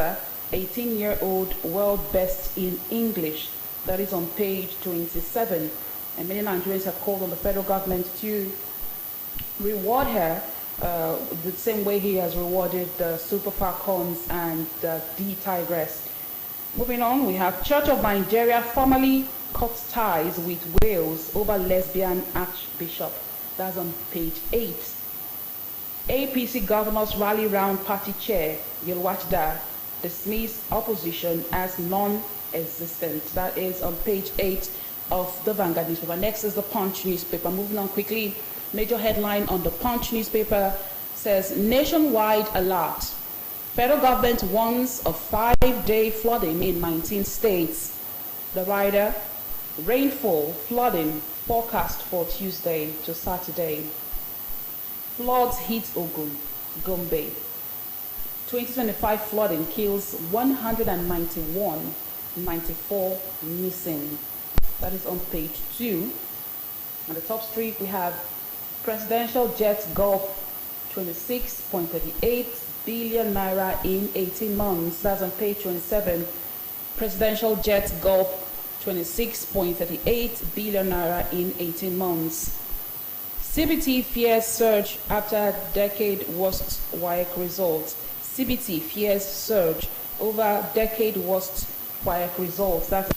Teresa, 18-year-old world best in English. That is on page 27. And many Nigerians have called on the federal government to reward her the same way he has rewarded the Super Falcons and the Tigress. Moving on, we have Church of Nigeria formally cut ties with Wales over lesbian archbishop. That's on page 8. APC governors rally round party chair Yelwachda dismiss opposition as non-existent. That is on page 8 of the Vanguard newspaper. Next is the Punch newspaper. Moving on quickly, major headline on the Punch newspaper says nationwide alert. Federal government warns of 5-day flooding in 19 states. The rider, rainfall, flooding forecast for Tuesday to Saturday. Floods hit Ogun, Gombe. 2025 flooding kills 191, 94 missing. That is on page 2. On the top street, we have presidential jet gulp 26.38 billion naira in 18 months. That's on page 27. Presidential jet gulp 26.38 billion naira in 18 months. CBT fears surge after decade worst WAEC results. CBT fears surge over decade worst WAEC results. That's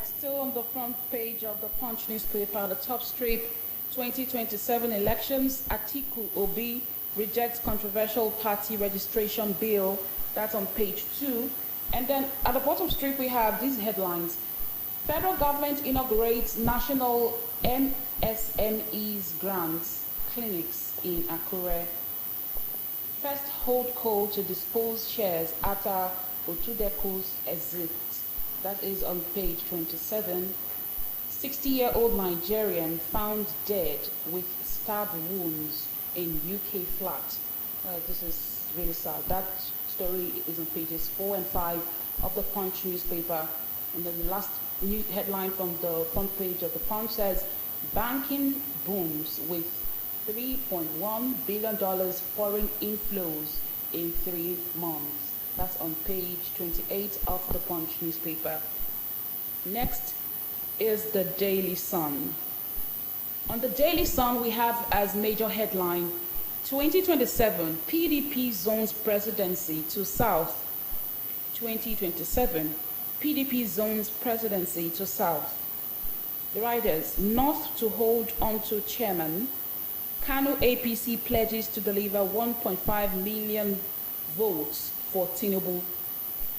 still on the front page of the Punch newspaper, the top strip, 2027 elections, Atiku Obi rejects controversial party registration bill. That's on page 2. And then at the bottom strip, we have these headlines. Federal government inaugurates national MSMEs grants clinics in Akure. First hold call to dispose shares after Otudeko's exit. That is on page 27. 60-year-old Nigerian found dead with stab wounds in UK flat. This is really sad. That story is on pages 4 and 5 of the Punch newspaper. And then the last new headline from the front page of the Punch says, banking booms with $3.1 billion foreign inflows in 3 months. That's on page 28 of the Punch newspaper. Next is the Daily Sun. On the Daily Sun, we have as major headline, 2027, PDP zones presidency to South. 2027, PDP zones presidency to South. The riders, North to hold onto chairman. Kano APC pledges to deliver 1.5 million votes for Tinubu.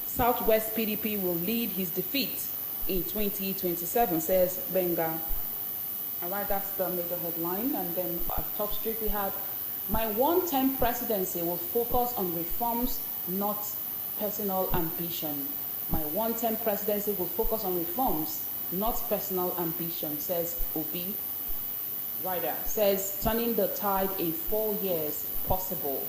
Southwest PDP will lead his defeat in 2027, says Benga. All right, that's the major headline. And then at top street we have, my one-term presidency will focus on reforms, not personal ambition. My one-term presidency will focus on reforms, not personal ambition, says Obi. Rider says, turning the tide in 4 years possible.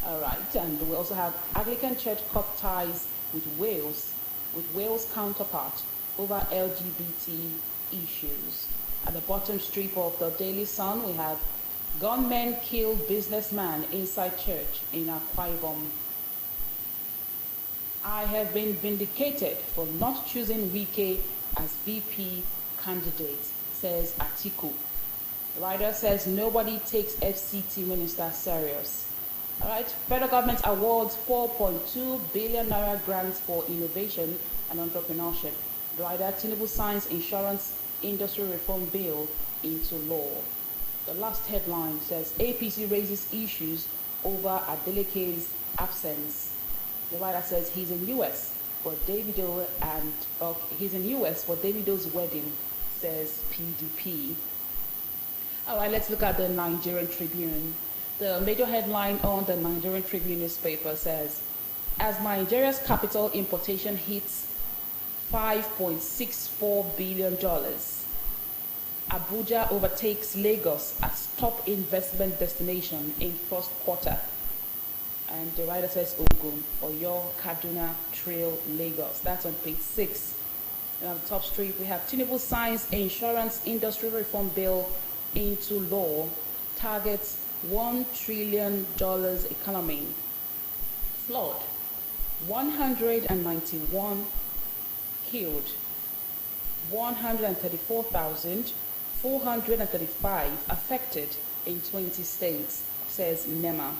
All right, and we also have Anglican Church cut ties with Wales. with Wales counterpart over LGBT issues. At the bottom strip of the Daily Sun, we have gunmen kill businessman inside church in Akwa Ibom. I have been vindicated for not choosing Wike as VP candidate, says Atiku. The writer says nobody takes FCT minister serious. All right, federal government awards 4.2 billion naira grants for innovation and entrepreneurship. The writer, Tinubu signs insurance industry reform bill into law. The last headline says APC raises issues over Adeleke's absence. The writer says he's in US for Davido and he's in US for Davido's wedding, says PDP. All right, let's look at the Nigerian Tribune. The major headline on the Nigerian Tribune newspaper says, as Nigeria's capital importation hits $5.64 billion, Abuja overtakes Lagos as top investment destination in first quarter. And the writer says Ogun, Oyo, Kaduna, Trail, Lagos. That's on page 6. And on the top strip, we have Tinubu signs insurance industry reform bill into law, targets $1 trillion economy. Flood, 191 killed, 134,435 affected in 20 states, says NEMA.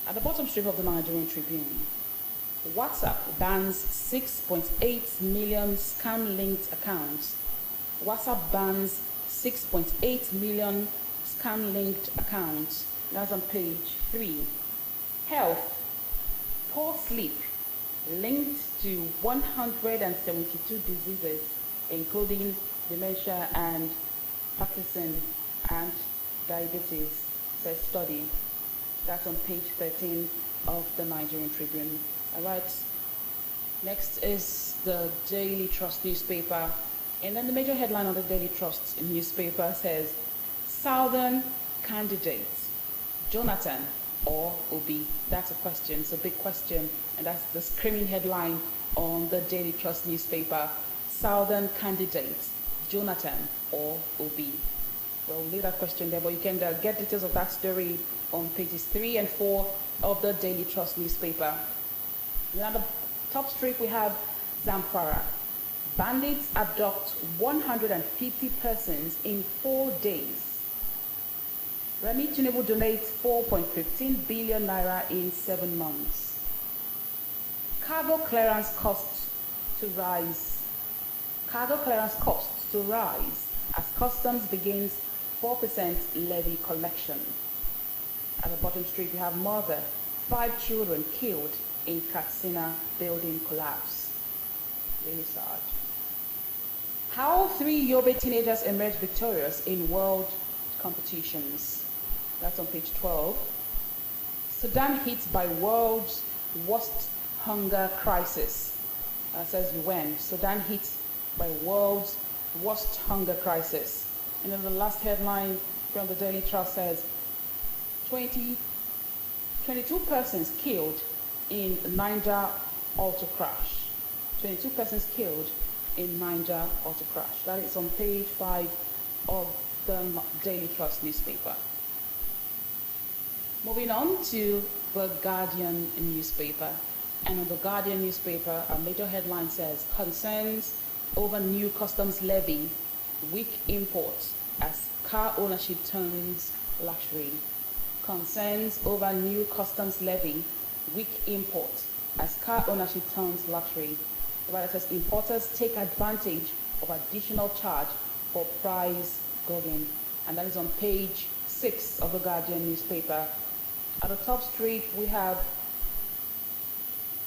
At the bottom strip of the Nigerian Tribune, WhatsApp bans 6.8 million scam-linked accounts. WhatsApp bans 6.8 million scam-linked accounts. That's on page 3. Health, poor sleep linked to 172 diseases, including dementia and Parkinson and diabetes, says study. That's on page 13 of the Nigerian Tribune. All right. Next is the Daily Trust newspaper. And then the major headline on the Daily Trust newspaper says, Southern candidates, Jonathan or Obi? That's a question. It's a big question. And that's the screaming headline on the Daily Trust newspaper. Southern candidates, Jonathan or Obi? Well, we'll leave that question there, but you can get details of that story on pages 3 and 4 of the Daily Trust newspaper. And on the top strip, we have Zamfara. Bandits abduct 150 persons in 4 days. Remi Tinubu donates 4.15 billion naira in 7 months. Cargo clearance costs to rise. Cargo clearance costs to rise as customs begins 4% levy collection. At the bottom strip, we have mother, 5 children killed in Katsina building collapse. Very sad. How 3 Yobe teenagers emerged victorious in world competitions. That's on page 12. Sudan hit by world's worst hunger crisis. Says UN. Sudan hit by world's worst hunger crisis. And then the last headline from the Daily Trust says, 22 persons killed in Niger auto crash. 22 persons killed in Niger auto crash. That is on page 5 of the Daily Trust newspaper. Moving on to the Guardian newspaper. And on the Guardian newspaper, a major headline says, concerns over new customs levy, weak imports as car ownership turns luxury. Concerns over new customs levy, weak imports as car ownership turns luxury. The writer says importers take advantage of additional charge for price gouging. And that is on page 6 of the Guardian newspaper. At the top strip, we have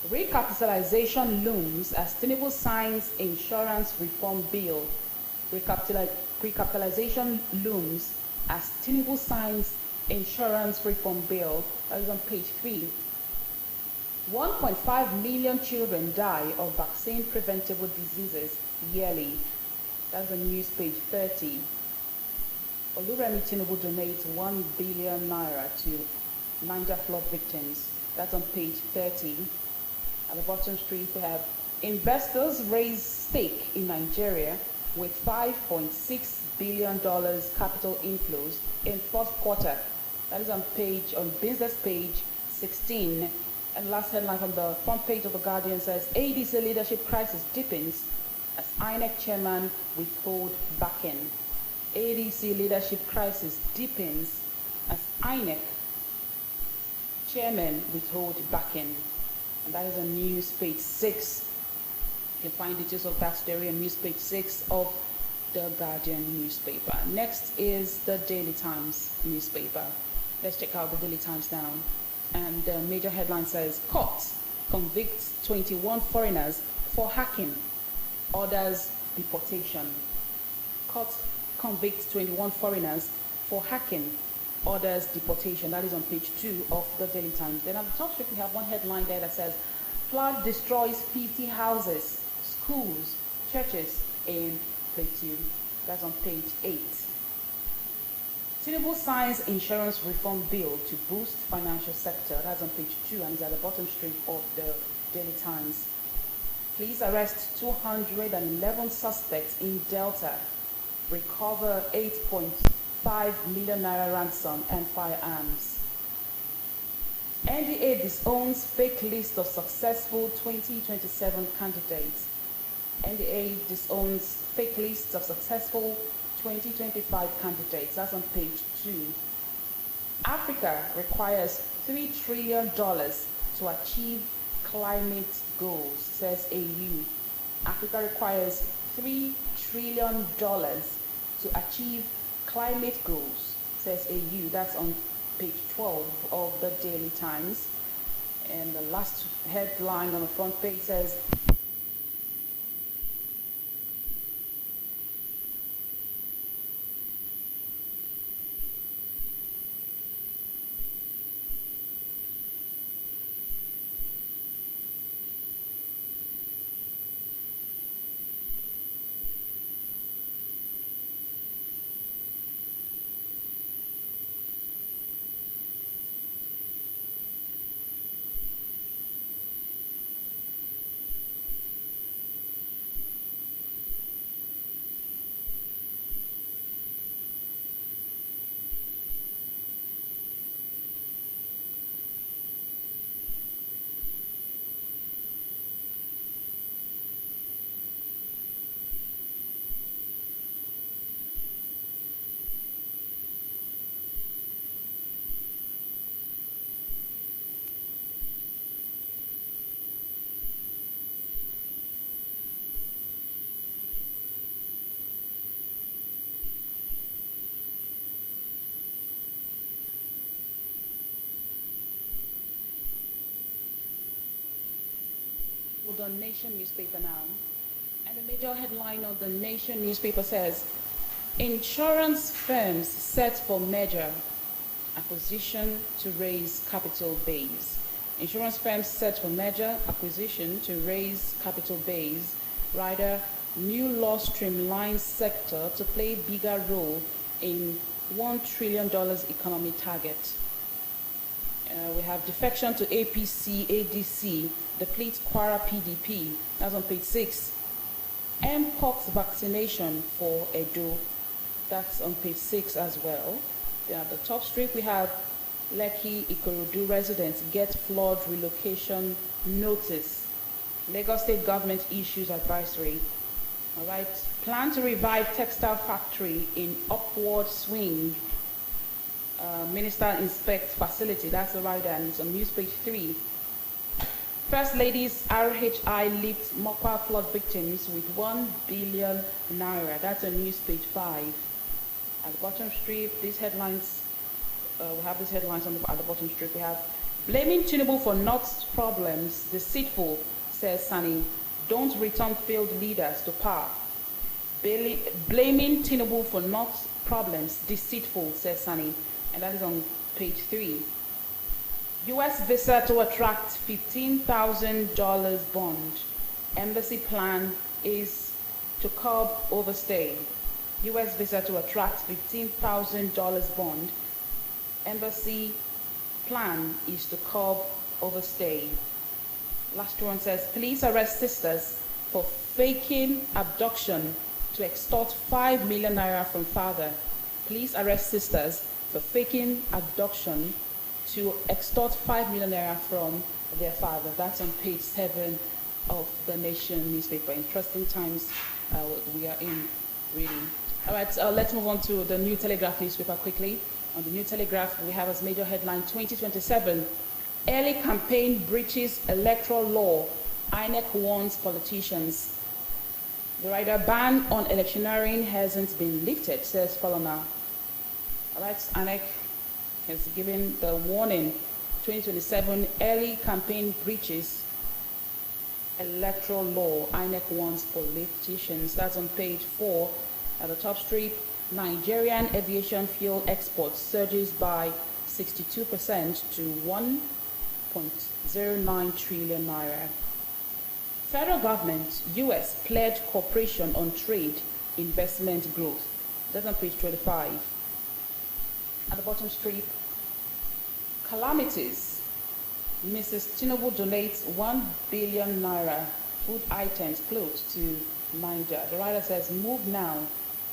recapitalization looms as Tinubu signs insurance reform bill. Recapitalization looms as Tinubu signs insurance reform bill. That is on page 3. 1.5 million children die of vaccine preventable diseases yearly. That's on news page 30. Oluremi Tinubu donates 1 billion naira to Niger flood victims. That's on page 30. At the bottom strip, we have Investors raise stake in Nigeria with $5.6 billion capital inflows in first quarter. That is on business page 16. And last headline from the front page of The Guardian says, ADC leadership crisis deepens as INEC chairman withhold backing. ADC leadership crisis deepens as INEC chairman withhold backing. And that is on news page 6. You can find details of that story on news page 6 of The Guardian newspaper. Next is the Daily Times newspaper. Let's check out the Daily Times now. And the major headline says, Court convicts 21 foreigners for hacking, orders deportation. Court convicts 21 foreigners for hacking, orders deportation. That is on page 2 of the Daily Times. Then at the top strip, we have one headline there that says, flood destroys 50 houses, schools, churches in Plateau. That's on page 8. Tinubu signs insurance reform bill to boost financial sector. That's on page 2 and is at the bottom strip of the Daily Times. Police arrest 211 suspects in Delta, recover 8.5 million naira ransom and firearms. NDA disowns fake list of successful 2027 candidates. NDA disowns fake lists of successful 2025 candidates. That's on page 2. Africa requires $3 trillion to achieve climate goals, says AU. Africa requires $3 trillion to achieve climate goals, says AU. That's on page 12 of the Daily Times. And the last headline on the front page says, the Nation newspaper now. And the major headline of the Nation newspaper says, insurance firms set for merger, acquisition to raise capital base. Insurance firms set for merger, acquisition to raise capital base. Rider, new law streamlines sector to play bigger role in $1 trillion economy target. We have defection to APC, ADC, depletes Kwara PDP. That's on page 6. Mpox vaccination for Edo. That's on page 6 as well. Then at the top strip, we have Lekki Ikorodu residents get flood relocation notice. Lagos State government issues advisory. All right. Plan to revive textile factory in upward swing. Minister inspect facility. That's the rider, and it's on news page 3. First Lady's RHI lifts Mokwa flood victims with 1 billion naira. That's on news page 5. At the bottom strip, these headlines, we have these headlines at the bottom strip. We have blaming Tinubu for North's problems, deceitful, says Sani. Don't return failed leaders to power. Blaming Tinubu for North's problems, deceitful, says Sani. And that is on page 3. U.S. visa to attract $15,000 bond. Embassy plan is to curb overstay. U.S. visa to attract $15,000 bond. Embassy plan is to curb overstay. Last one says, police arrest sisters for faking abduction to extort 5 million naira from father. Police arrest sisters for faking abduction to extort 5 million naira from their father. That's on page 7 of the Nation newspaper. Interesting times we are in, really. All right, let's move on to the New Telegraph newspaper quickly. On the New Telegraph, we have as major headline 2027, early campaign breaches electoral law, INEC warns politicians. The writer, ban on electioneering hasn't been lifted, says Falana. All right, INEC has given the warning, 2027 early campaign breaches electoral law, INEC warns politicians. That's on page 4 at the top strip. Nigerian aviation fuel exports surges by 62% to 1.09 trillion naira. Federal government, US, pledge cooperation on trade, investment growth. That's on page 25. At the bottom strip, calamities. Mrs. Tinubu donates 1 billion naira food items, clothes to Niger. The writer says, move now.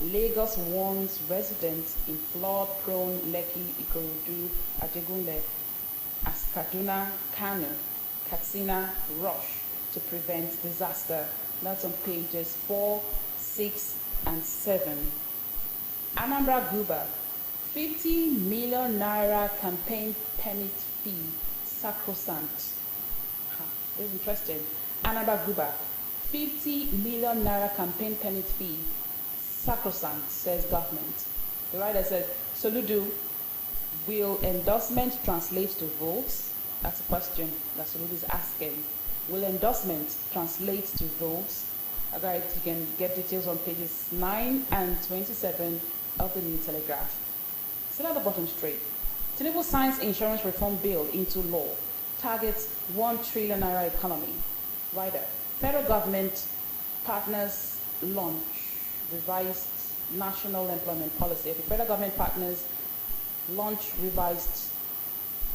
Lagos warns residents in flood-prone Lekki, Ikorodu, Ajegunle as Kaduna, Kano, Katsina rush to prevent disaster. That's on pages 4, 6, and 7. Anambra Guba, 50 million naira campaign permit fee, sacrosanct. This is interesting. Anambra Guba, 50 million naira campaign permit fee, sacrosanct, says government. The writer says, Soludo, will endorsement translate to votes? That's a question that Soludo is asking. Will endorsement translate to votes? Alright, you can get details on pages 9 and 27 of the New Telegraph. Still at the bottom straight. Tinubu signs insurance reform bill into law. Targets 1 trillion naira economy. Writer, federal government partners launch revised national employment policy. The federal government partners launch revised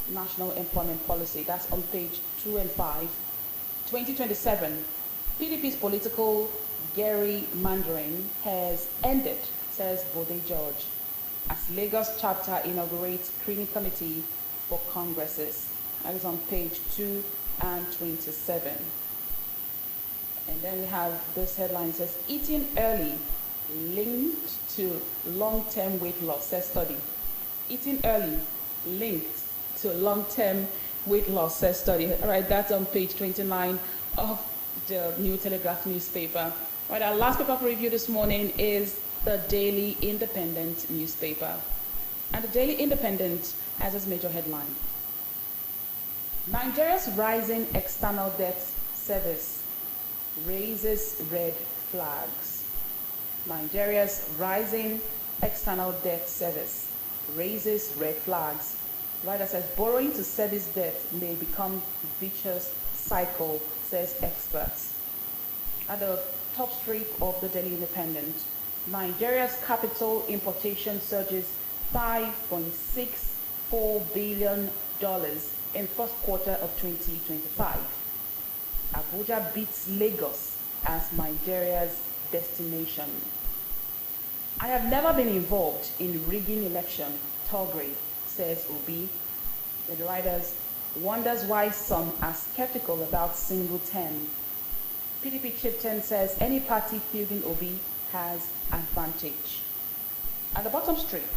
national employment policy. That's on page 2 and 5. 2027, PDP's political gerrymandering has ended, says Bode George, as Lagos chapter inaugurates screening committee for congresses. That is on page 2 and 27. And then we have this headline says, eating early linked to long-term weight loss, says study. Eating early linked to long-term weight loss, says study. All right, that's on page 29 of the New Telegraph newspaper. All right, our last paper for review this morning is the Daily Independent newspaper. And the Daily Independent has its major headline, Nigeria's rising external debt service raises red flags. Nigeria's rising external debt service raises red flags. Writer says borrowing to service debt may become vicious cycle, says experts. At the top strip of the Daily Independent, Nigeria's capital importation surges $5.64 billion in first quarter of 2025. Abuja beats Lagos as Nigeria's destination. I have never been involved in rigging election, Togri, says Obi. The writers wonders why some are skeptical about singleton. PDP chieftain says any party fielding Obi has advantage. At the bottom strip,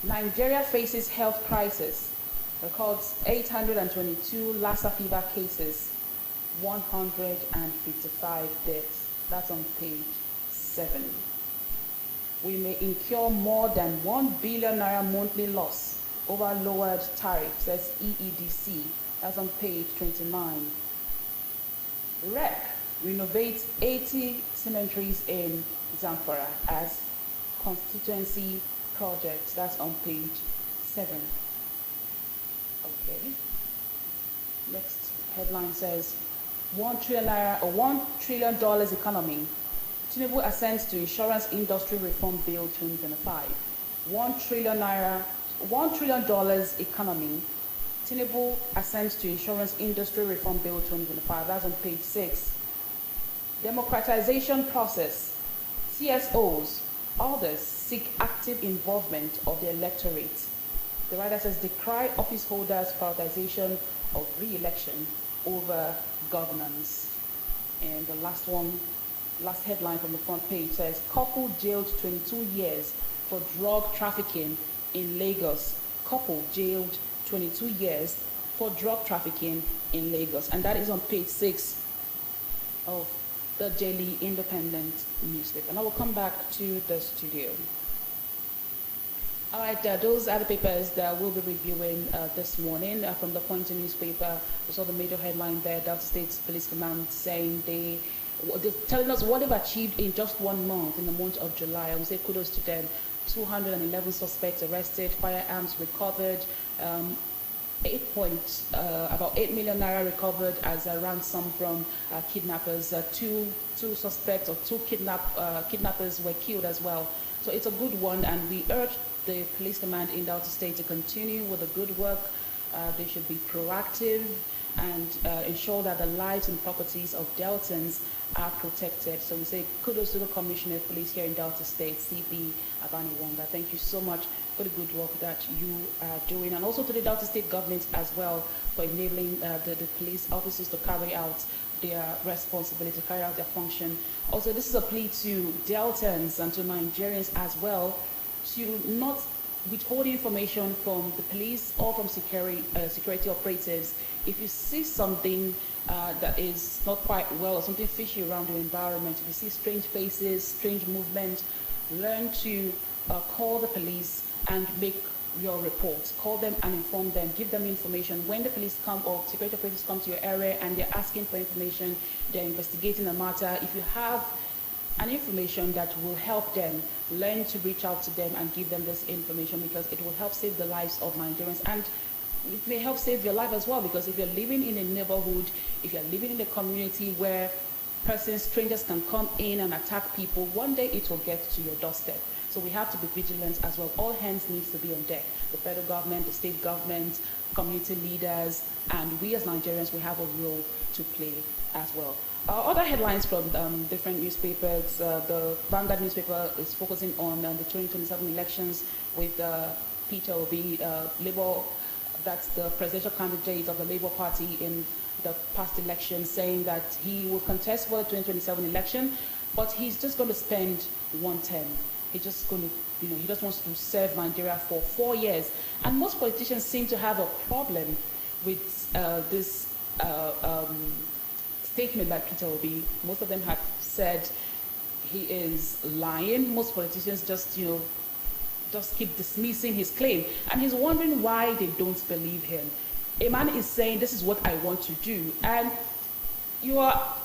Nigeria faces health crisis, records 822 Lassa fever cases, 155 deaths. That's on page 7. We may incur more than 1 billion naira monthly loss over lowered tariff, says EEDC. That's on page 29. REC renovates 80 cemeteries in Zamfara as constituency projects. That's on page 7. Okay. Next headline says, $1 trillion economy. Tinubu assents to insurance industry reform bill 2025. $1 trillion economy. Tinubu assents to Insurance Industry Reform Bill 2025. That's on page 6. Democratization process. CSOs, others seek active involvement of the electorate. The writer says decry office holders' prioritization of re-election over governance. And the last headline from the front page says, couple jailed 22 years for drug trafficking in Lagos. Couple jailed 22 years for drug trafficking in Lagos. And that is on page 6 of the Daily Independent newspaper. And I will come back to the studio. All right, those are the papers that we'll be reviewing this morning from the Punch newspaper. We saw the major headline there, Delta State Police Command saying they're telling us what they've achieved in just 1 month, in the month of July. I would say kudos to them. 211 suspects arrested, firearms recovered, about 8 million naira recovered as a ransom from kidnappers. Two suspects or two kidnappers were killed as well. So it's a good one, and we urge the police command in Delta State to continue with the good work. They should be proactive and ensure that the lives and properties of Deltans are protected. So we say kudos to the Commissioner of Police here in Delta State, CP Abani Wanda. Thank you so much for the good work that you are doing, and also to the Delta State government as well for enabling the police officers to carry out their responsibility, carry out their function. Also, this is a plea to Deltans and to Nigerians as well to not withhold information from the police or from security operatives. If you see something that is not quite well or something fishy around your environment, if you see strange faces, strange movement, learn to call the police and make your report. Call them and inform them. Give them information. When the police come or security operatives come to your area and they're asking for information, they're investigating a matter, if you have an information that will help them, learn to reach out to them and give them this information, because it will help save the lives of Nigerians, and it may help save your life as well, because if you're living in a neighborhood, if you're living in a community where strangers can come in and attack people, one day it will get to your doorstep. So we have to be vigilant as well. All hands needs to be on deck. The federal government, the state government, community leaders, and we as Nigerians, we have a role to play as well. Other headlines from different newspapers. The Vanguard newspaper is focusing on the 2027 elections with Peter Obi, Labour, that's the presidential candidate of the Labour Party in the past election, saying that he will contest for the 2027 election, but he's just going to spend one term. He's just going to, he just wants to serve Nigeria for 4 years. And most politicians seem to have a problem with this statement by Peter Obi. Most of them have said he is lying. Most politicians just keep dismissing his claim. And he's wondering why they don't believe him. A man is saying, this is what I want to do. And you are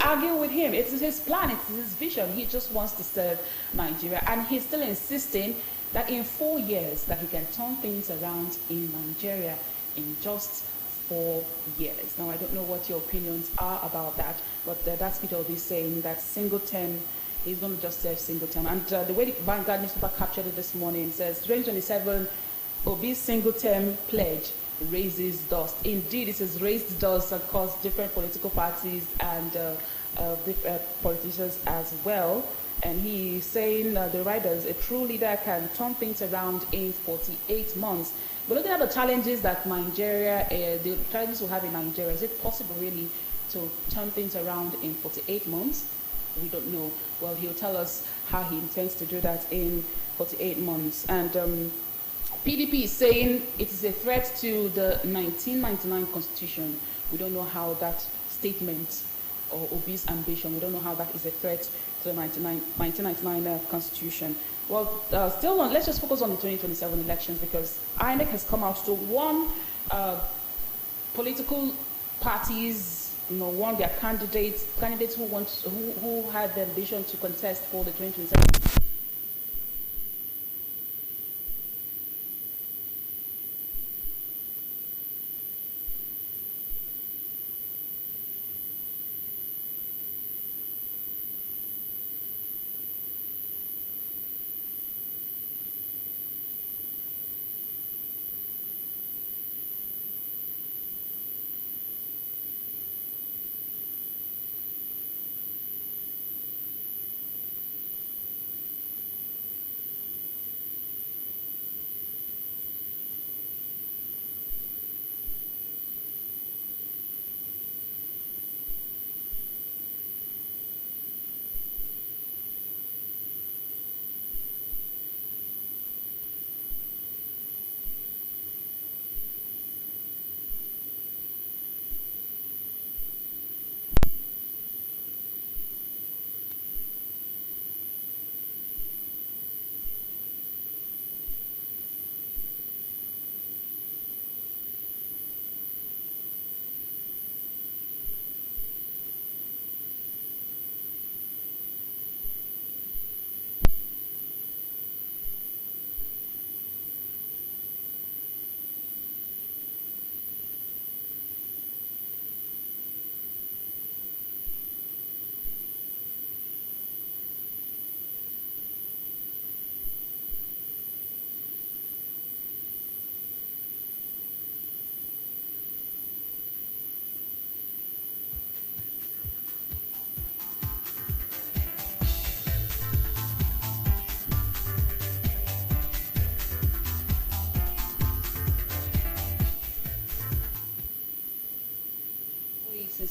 arguing with him. It's his plan, it's his vision. He just wants to serve Nigeria. And he's still insisting that in 4 years that he can turn things around in Nigeria in just 4 years. Now, I don't know what your opinions are about that, but that's Peter Obi saying that single term, he's going to just serve single term. And the way the Vanguard newspaper captured it this morning says, 2027, Obi's single term pledge raises dust. Indeed, it has raised dust across different political parties and different politicians as well. And he's saying, the writers, a true leader can turn things around in 48 months. But looking at the challenges that Nigeria, the challenges we have in Nigeria, is it possible really to turn things around in 48 months? We don't know. Well, he'll tell us how he intends to do that in 48 months. And PDP is saying it is a threat to the 1999 Constitution. We don't know how that statement or Obi's ambition, we don't know how that is a threat to the 1999 Constitution. Well, still on, let's just focus on the 2027 elections, because INEC has come out to warn political parties, warn their candidates who had the ambition to contest for the 2027.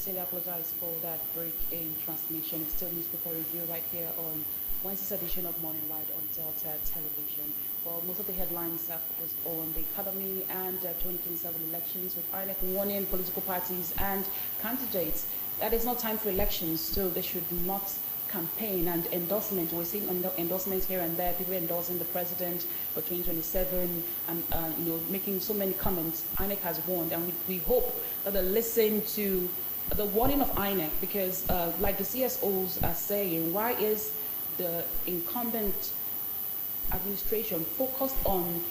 sincerely apologize for that break in transmission. It's still newspaper review right here on Wednesday's edition of Morning Ride on Delta Television. Well, most of the headlines are focused on the economy and 2027 elections, with INEC warning political parties and candidates that it's not time for elections, so they should not campaign and endorsement. We're seeing endorsements here and there, people endorsing the president for 2027 and making so many comments. INEC has warned, and we hope that they listen to the warning of INEC, because like the CSOs are saying, why is the incumbent administration focused on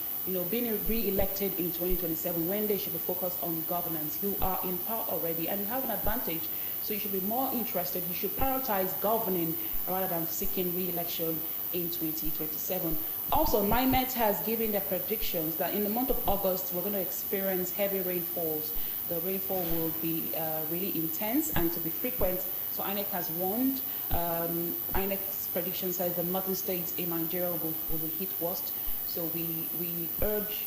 being re-elected in 2027 when they should be focused on governance? You are in power already and you have an advantage, so you should be more interested. You should prioritize governing rather than seeking re-election in 2027. Also, NIMET has given their predictions that in the month of August we're going to experience heavy rainfalls. The rainfall will be really intense and to be frequent. So INEC has warned. INEC's prediction says the northern states in Nigeria will be hit worst. So we urge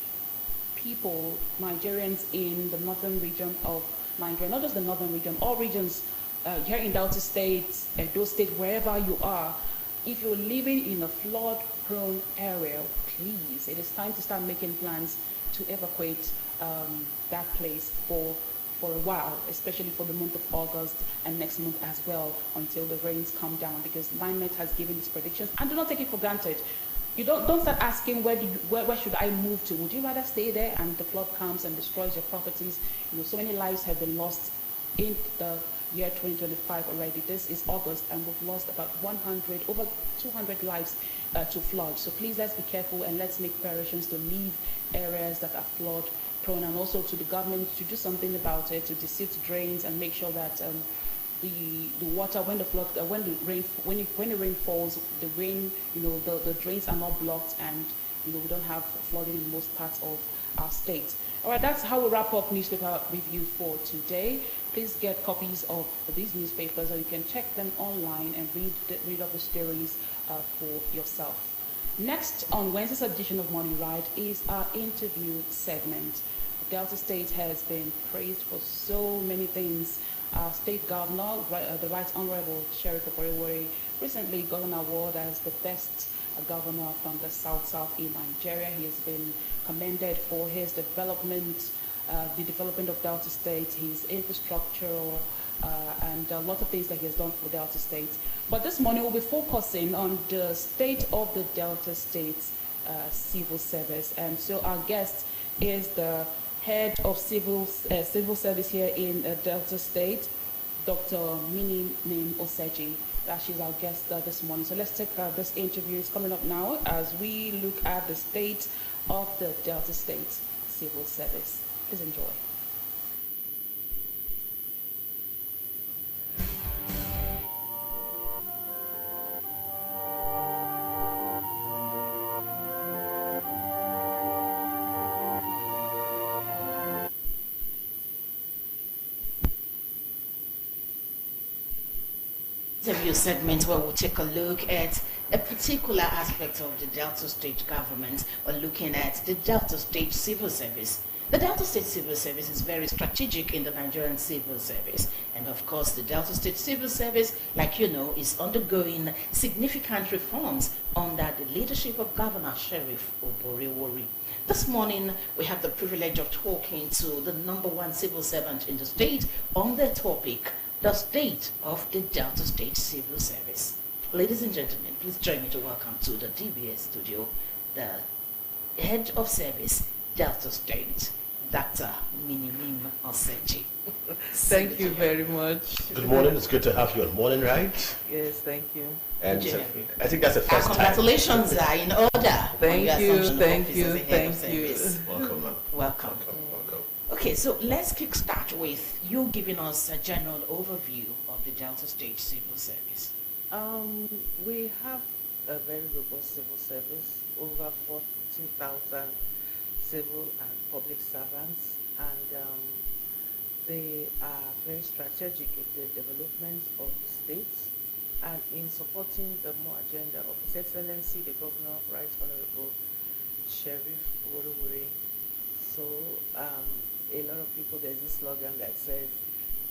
people, Nigerians in the northern region of Nigeria, not just the northern region, all regions here in Delta State, Edo State, wherever you are, if you're living in a flood-prone area, please, it is time to start making plans to evacuate that place for a while, especially for the month of August and next month as well, until the rains come down, because NIMET has given its predictions. And do not take it for granted. You don't start asking where should I move to. Would you rather stay there and the flood comes and destroys your properties? So many lives have been lost in the year 2025 already. This is August and we've lost about over 200 lives to flood. So please, let's be careful and let's make preparations to leave areas that are flood prone, and also to the government to do something about it, to desiccate drains and make sure that the water, when the rain falls, the drains are not blocked, and we don't have flooding in most parts of our state. All right, that's how we wrap up newspaper review for today. Please get copies of these newspapers, or you can check them online and read up the stories for yourself. Next on Wednesday's edition of Morning Ride is our interview segment. Delta State has been praised for so many things. Our state governor, the Right Honorable Sheriff Oborevwori, recently got an award as the best governor from the South in Nigeria. He has been commended for his development, the development of Delta State, his infrastructure, and a lot of things that he has done for Delta State. But this morning we'll be focusing on the state of the Delta State civil service. And so our guest is the head of civil service here in Delta State, Dr. Mini Nim Oseji. She's our guest this morning. So let's take this interview. It's coming up now as we look at the state of the Delta State civil service. Please enjoy. Interview segment where we'll take a look at a particular aspect of the Delta State government, or looking at the Delta State civil service. The Delta State civil service is very strategic in the Nigerian civil service, and of course the Delta State civil service, like you know, is undergoing significant reforms under the leadership of Governor Sheriff Oborevwori. This morning we have the privilege of talking to the #1 civil servant in the state on the topic, the state of the Delta State civil service. Ladies and gentlemen, please join me to welcome to the DBS studio the head of service, Delta State, Dr. Minimim Oseji. Thank you very much. Good morning. It's good to have you on Morning Ride. Yes, thank you. And I think that's the first time. Congratulations are in order. Thank you. Welcome, ma'am. Welcome. Okay, so let's kickstart with you giving us a general overview of the Delta State civil service. We have a very robust civil service, over 40,000 civil and public servants, and they are very strategic in the development of the state and in supporting the more agenda of His Excellency, the Governor, Right Honorable Sheriff Oborevwori. So a lot of people, there's this slogan that says,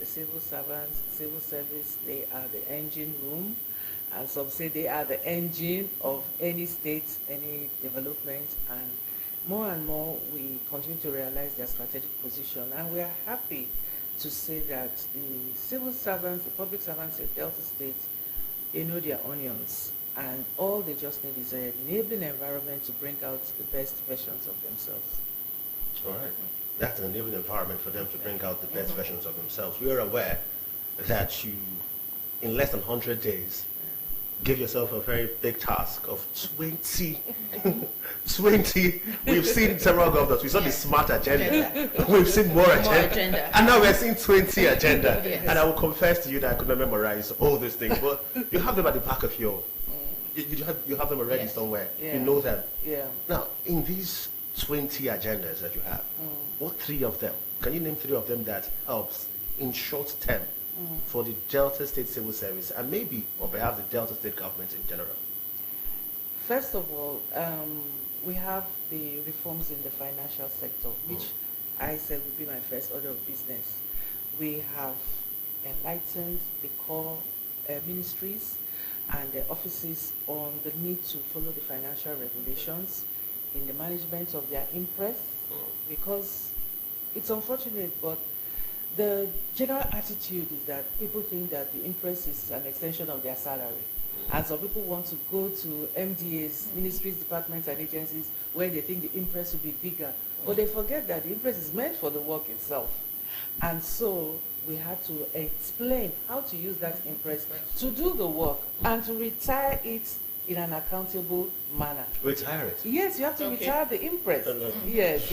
the civil servants, civil service, they are the engine room, and some say they are the engine of any state, any development, and more we continue to realize their strategic position, and we are happy to say that the civil servants, the public servants in Delta State, they know their onions, and all they just need is an enabling environment to bring out the best versions of themselves. All right. That's an enabling environment for them to bring out the best versions of themselves. We are aware that you, in less than 100 days, give yourself a very big task of 20. 20. We've seen several governors. We saw the smart agenda. We've seen more agenda. And now we're seeing 20 agenda. Yes. And I will confess to you that I could not memorize all these things. But you have them at the back of your... You have them already somewhere. Yeah. You know them. Yeah. Now, in these 20 agendas that you have, what 3 of them, can you name 3 of them that helps in short term for the Delta State Civil Service and maybe, or perhaps the Delta State government in general? First of all, we have the reforms in the financial sector, which I said would be my first order of business. We have enlightened the core ministries and the offices on the need to follow the financial regulations in the management of their impress, because it's unfortunate, but the general attitude is that people think that the impress is an extension of their salary. And some people want to go to MDAs, ministries, departments, and agencies where they think the impress will be bigger. But they forget that the impress is meant for the work itself. And so we had to explain how to use that impress to do the work and to retire it in an accountable manner. Retire it? Yes, you have to retire the impress. Yes.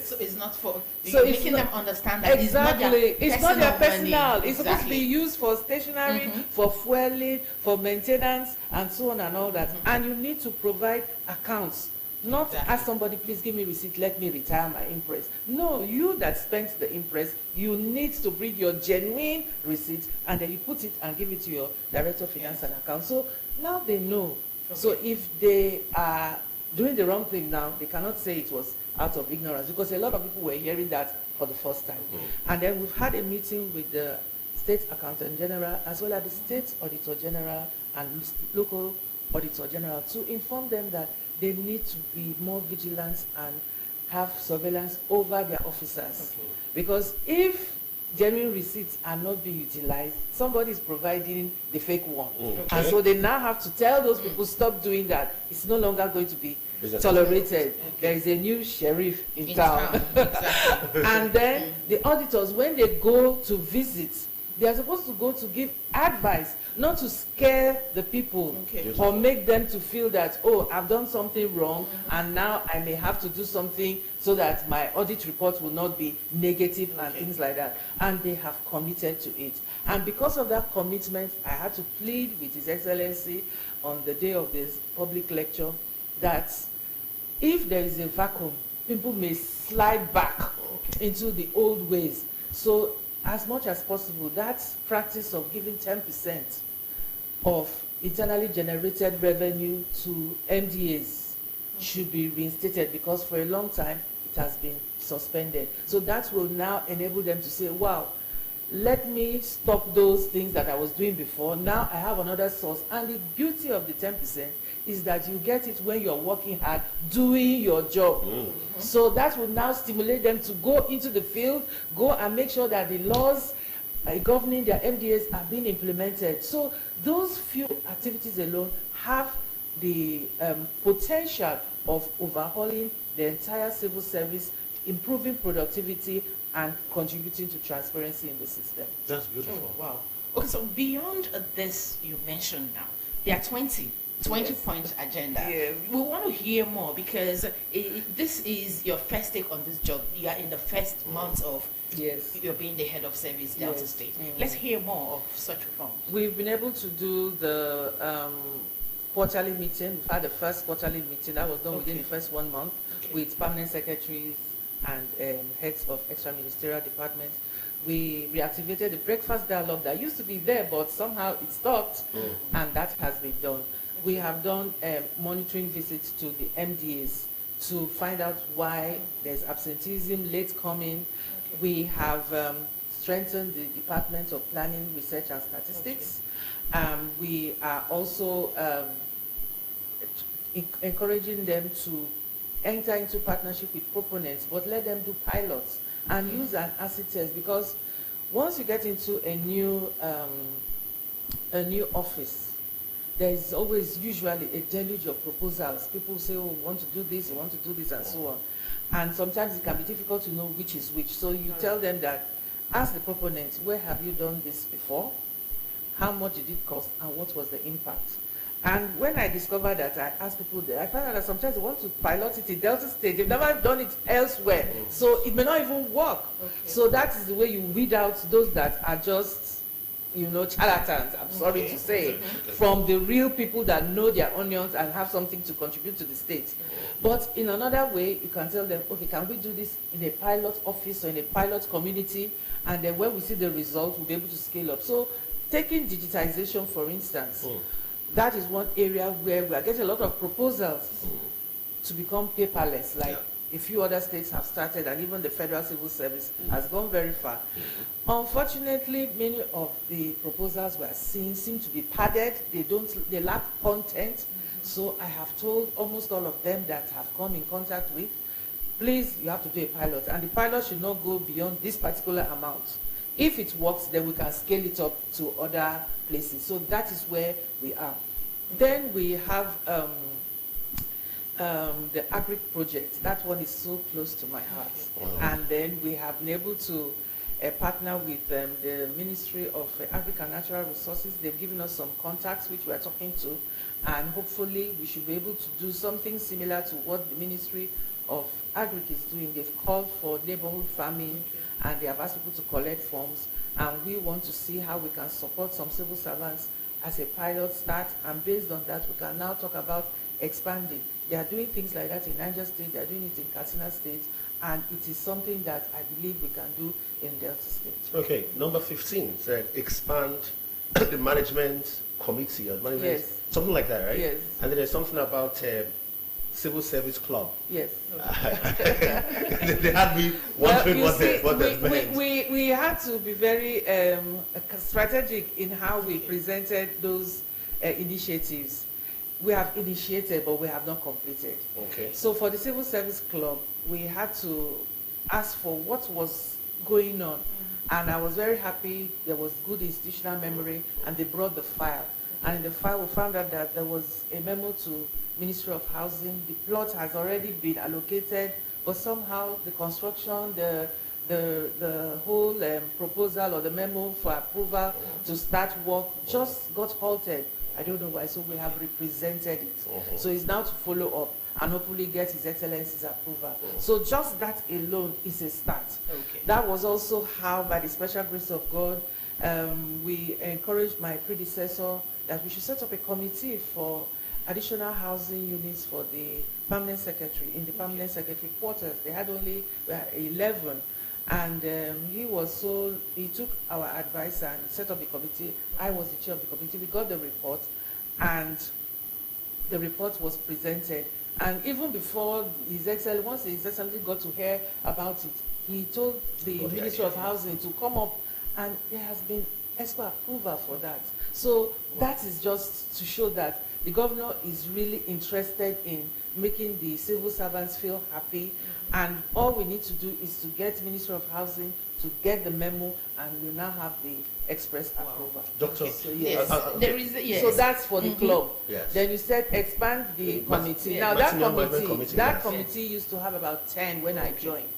So it's not for So making them understand that exactly, it's not their personal. money. It's supposed to be used for stationery, for fueling, for maintenance, and so on and all that. And you need to provide accounts. Not ask somebody, please give me receipt, let me retire my impress. No, you that spent the impress, you need to bring your genuine receipt, and then you put it and give it to your director of finance and accounts. So now they know. So if they are doing the wrong thing now, they cannot say it was out of ignorance, because a lot of people were hearing that for the first time. And then we've had a meeting with the State Accountant General as well as the State Auditor General and local Auditor General to inform them that they need to be more vigilant and have surveillance over their officers. Because if genuine receipts are not being utilized, somebody is providing the fake one. And so they now have to tell those people, stop doing that. It's no longer going to be tolerated. There is a new sheriff in town. Exactly. And then the auditors, when they go to visit, they are supposed to go to give advice, not to scare the people or make them to feel that, oh, I've done something wrong and now I may have to do something so that my audit report will not be negative and things like that. And they have committed to it. And because of that commitment, I had to plead with His Excellency on the day of this public lecture that if there is a vacuum, people may slide back into the old ways. So as much as possible, that practice of giving 10% of internally generated revenue to MDAs should be reinstated, because for a long time it has been suspended. So that will now enable them to say, wow, let me stop those things that I was doing before. Now I have another source. And the beauty of the 10% is that you get it when you're working hard, doing your job. So that will now stimulate them to go into the field, go and make sure that the laws governing their MDAs are being implemented. So those few activities alone have the potential of overhauling the entire civil service, improving productivity, and contributing to transparency in the system. That's beautiful. Oh, wow. Okay, so beyond this you mentioned now, there are 20 point agenda. Yes. We want to hear more, because this is your first take on this job. You are in the first month of you're being the head of service Delta State. Let's hear more of such reforms. We've been able to do the quarterly meeting. We've had the first quarterly meeting that was done within the first 1 month with permanent secretaries and heads of extra ministerial departments. We reactivated the breakfast dialogue that used to be there, but somehow it stopped, and that has been done. We have done monitoring visits to the MDAs to find out why there's absenteeism, late coming. We have strengthen the Department of Planning, Research and Statistics. We are also encouraging them to enter into partnership with proponents, but let them do pilots and use an acid test, because once you get into a new office, there is always usually a deluge of proposals. People say, oh, we want to do this, we want to do this, and so on. And sometimes it can be difficult to know which is which. So you tell them that, ask the proponents, where have you done this before? How much did it cost, and what was the impact? And when I discovered that, I asked people there, I found out that sometimes they want to pilot it in Delta State. They've never done it elsewhere. So it may not even work. So that is the way you weed out those that are just, charlatans, I'm sorry to say, from the real people that know their onions and have something to contribute to the state. But in another way, you can tell them, okay, can we do this in a pilot office or in a pilot community? And then when we see the results, we'll be able to scale up. So taking digitization, for instance, that is one area where we are getting a lot of proposals to become paperless, like a few other states have started, and even the Federal Civil Service has gone very far. Unfortunately, many of the proposals we are seeing seem to be padded. They lack content. So I have told almost all of them that have come in contact with, please, you have to do a pilot, and the pilot should not go beyond this particular amount. If it works, then we can scale it up to other places. So that is where we are. Then we have the Agric project. That one is so close to my heart. And then we have been able to partner with the Ministry of Agric and Natural Resources. They've given us some contacts which we are talking to, and hopefully we should be able to do something similar to what the Ministry of Agric is doing. They've called for neighborhood farming, and they have asked people to collect forms, and we want to see how we can support some civil servants as a pilot start, and based on that we can now talk about expanding. They are doing things like that in Niger State, they are doing it in Katsina State, and it is something that I believe we can do in Delta State. Okay, number 15 said expand the management committee or management, something like that, right? Yes. And then there's something about civil service club. Yes. They had me wondering what that meant. We had to be very strategic in how we presented those initiatives. We have initiated, but we have not completed. Okay. So for the Civil Service Club, we had to ask for what was going on. And I was very happy there was good institutional memory, and they brought the file. And in the file, we found out that there was a memo to Ministry of Housing. The plot has already been allocated, but somehow the construction, the whole proposal or the memo for approval to start work just got halted. I don't know why, so we have represented it. So it's now to follow up and hopefully get His Excellency's approval. So just that alone is a start. That was also how, by the special grace of God, we encouraged my predecessor that we should set up a committee for additional housing units for the permanent secretary, in the permanent secretary quarters. They had only 11. And he took our advice and set up the committee. I was the chair of the committee. We got the report, and the report was presented. And even before His Excellency, once His Excellency got to hear about it, he told the Ministry of Housing to come up, and there has been ESCO approval for that. So that is just to show that the governor is really interested in making the civil servants feel happy. And all we need to do is to get Ministry of Housing to get the memo, and we'll now have the express approval. Doctor, So, yes. There is, yes. So that's for the club. Yes. Then you said expand the committee. Yes. Now that Maximum committee used to have about 10 when I joined.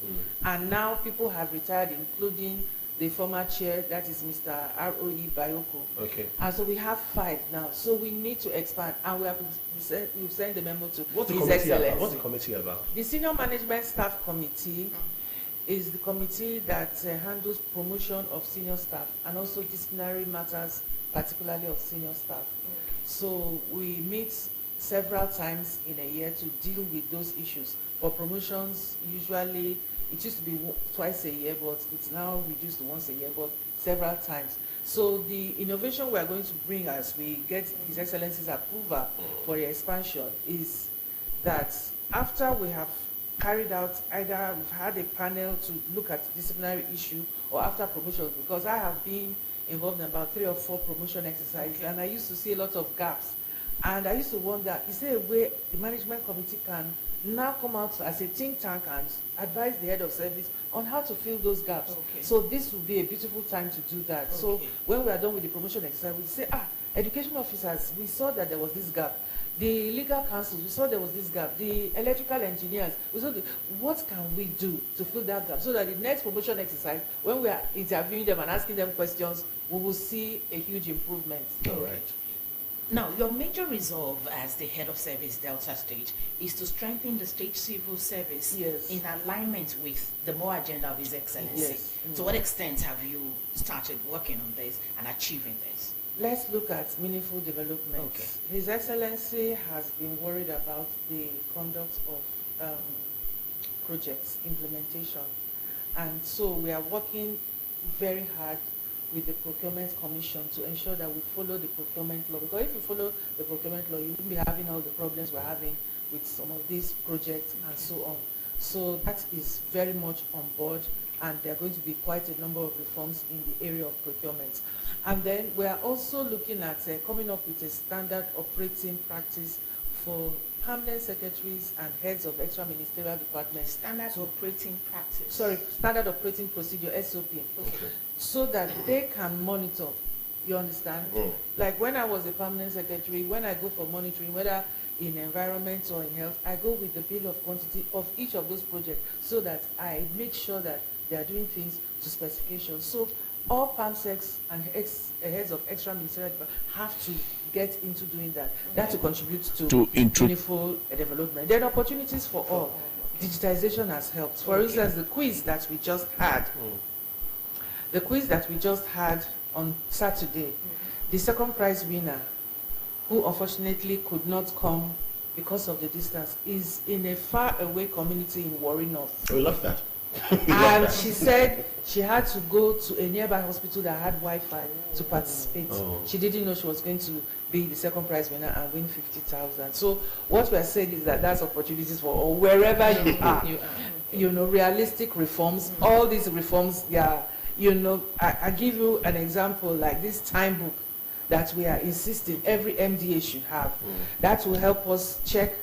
And now people have retired, including the former chair, that is Mr. R.O.E. Bayoko. Okay. And so we have 5 now. So we need to expand, and we've sent the memo to What's the His committee Excellency. about? What's the committee about? The Senior Management Staff Committee is the committee that handles promotion of senior staff and also disciplinary matters, particularly of senior staff. So we meet several times in a year to deal with those issues. For promotions, usually it used to be twice a year, but it's now reduced to once a year, but several times. So the innovation we are going to bring as we get His Excellency's approval for the expansion is that after we have carried out, either we've had a panel to look at disciplinary issue, or after promotions, because I have been involved in about 3 or 4 promotion exercises, and I used to see a lot of gaps. And I used to wonder, is there a way the management committee can now come out as a think tank and advise the head of service on how to fill those gaps? Okay. So this would be a beautiful time to do that. So Okay. when we are done with the promotion exercise, we say, education officers, we saw that there was this gap. The legal counsels, we saw there was this gap. The electrical engineers, we saw what can we do to fill that gap, so that the next promotion exercise, when we are interviewing them and asking them questions, we will see a huge improvement. All right. Now, your major resolve as the head of service Delta State is to strengthen the state civil service Yes. in alignment with the more agenda of His Excellency. Yes. To what extent have you started working on this and achieving this? Let's look at meaningful development. Okay. His Excellency has been worried about the conduct of projects, implementation. And so we are working very hard with the Procurement Commission to ensure that we follow the procurement law. Because if you follow the procurement law, you won't be having all the problems we're having with some of these projects and so on. So that is very much on board, and there are going to be quite a number of reforms in the area of procurement. And then we are also looking at coming up with a standard operating practice for permanent secretaries and heads of extra ministerial departments. Standard operating practice. Sorry, standard operating procedure, SOP. Okay. So that they can monitor. You understand? Like when I was a permanent secretary, when I go for monitoring, whether in environment or in health, I go with the bill of quantity of each of those projects, so that I make sure that they are doing things to specifications. So all PAMSECs and heads of extra ministerial departments have to get into doing that. That will contribute to meaningful development. There are opportunities for all. Digitization has helped. For instance, the quiz that we just had, on Saturday, the second prize winner, who unfortunately could not come because of the distance, is in a far-away community in Warri North. We love that. And she said she had to go to a nearby hospital that had Wi-Fi to participate. Oh. She didn't know she was going to be the second prize winner and win 50,000. So what we are saying is that that's opportunities for all, wherever you are. You know, realistic reforms, all these reforms, I give you an example, like this time book that we are insisting every MDA should have. That will help us check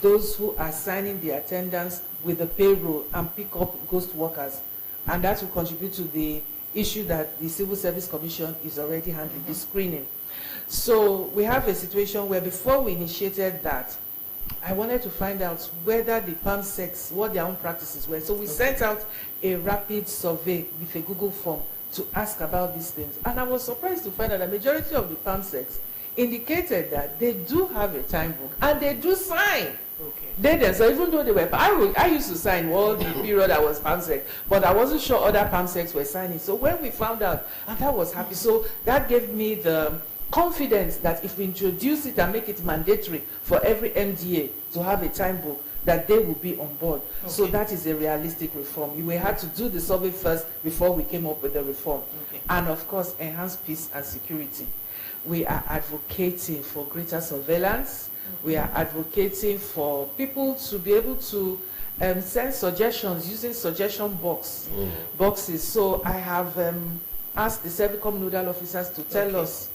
those who are signing the attendance with the payroll and pick up ghost workers. And that will contribute to the issue that the Civil Service Commission is already handling, the screening. So we have a situation where before we initiated that, I wanted to find out whether the PAMSECs, what their own practices were. So we sent out a rapid survey with a Google form to ask about these things. And I was surprised to find that the majority of the PAMSECs indicated that they do have a time book and they do sign. Okay. So even though they were, I used to sign all the period I was PAMSEC, but I wasn't sure other PAMSECs were signing. So when we found out, and I was happy. So that gave me the confidence that if we introduce it and make it mandatory for every MDA to have a time book, that they will be on board. Okay. So that is a realistic reform. We had to do the survey first before we came up with the reform. Okay. And of course, enhance peace and security. We are advocating for greater surveillance. We are advocating for people to be able to send suggestions using suggestion boxes. So I have asked the Servicom nodal officers to tell us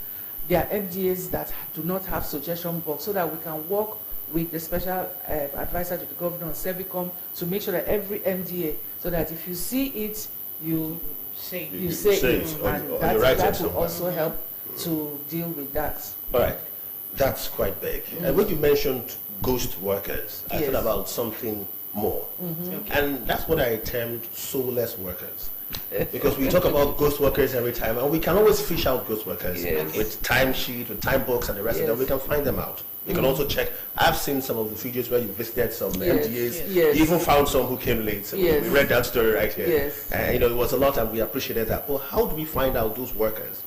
their MDAs that do not have suggestion box, so that we can work with the special advisor to the governor on Servicom to make sure that every MDA, so that if you see it, you say it, and that will also help to deal with that. All right, that's quite big. And when you mentioned ghost workers, I thought about something more. And that's what I termed soulless workers. Because we talk about ghost workers every time, and we can always fish out ghost workers with timesheet, with time books, and the rest of them. We can find them out. You can also check. I've seen some of the videos where you visited some MDAs. You even found some who came late. So we read that story right here. And it was a lot, and we appreciated that. But how do we find out those workers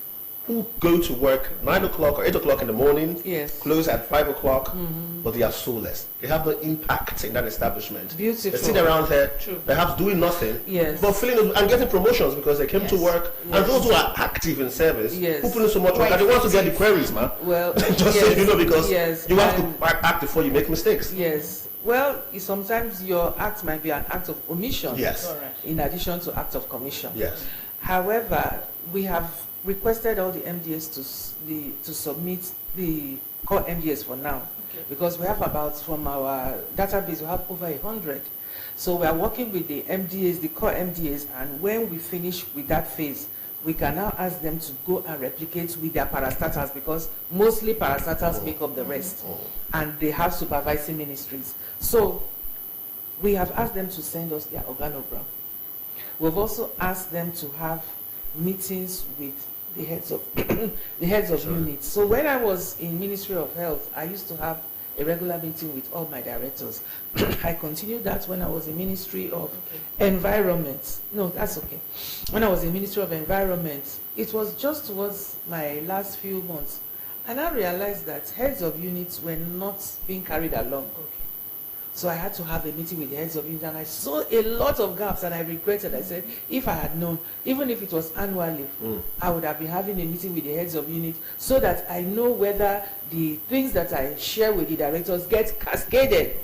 who go to work 9 o'clock or 8 o'clock in the morning, close at 5 o'clock, but they are soulless? They have no impact in that establishment. Beautiful. They sit around there, perhaps doing nothing, but feeling and getting promotions because they came to work. And those who are active in service, who put in so much work, and they want to get the queries, man. Well, just so you know, because you have to act before you make mistakes. Well, sometimes your act might be an act of omission. Yes. In addition to act of commission. Yes. However, we have requested all the MDAs to submit the core MDAs for now, because we have about, from our database, we have over 100. So we are working with the MDAs, the core MDAs, and when we finish with that phase, we can now ask them to go and replicate with their parastatals, because mostly parastatals make up the rest, and they have supervising ministries. So we have asked them to send us their organogram. We've also asked them to have meetings with the heads of the heads of units. So when I was in Ministry of Health, I used to have a regular meeting with all my directors. I continued that when I was in Ministry of Environment. No, that's okay. When I was in Ministry of Environment, it was just towards my last few months, and I realized that heads of units were not being carried along. So I had to have a meeting with the heads of units, and I saw a lot of gaps, and I regretted. I said, if I had known, even if it was annually, I would have been having a meeting with the heads of units, so that I know whether the things that I share with the directors get cascaded.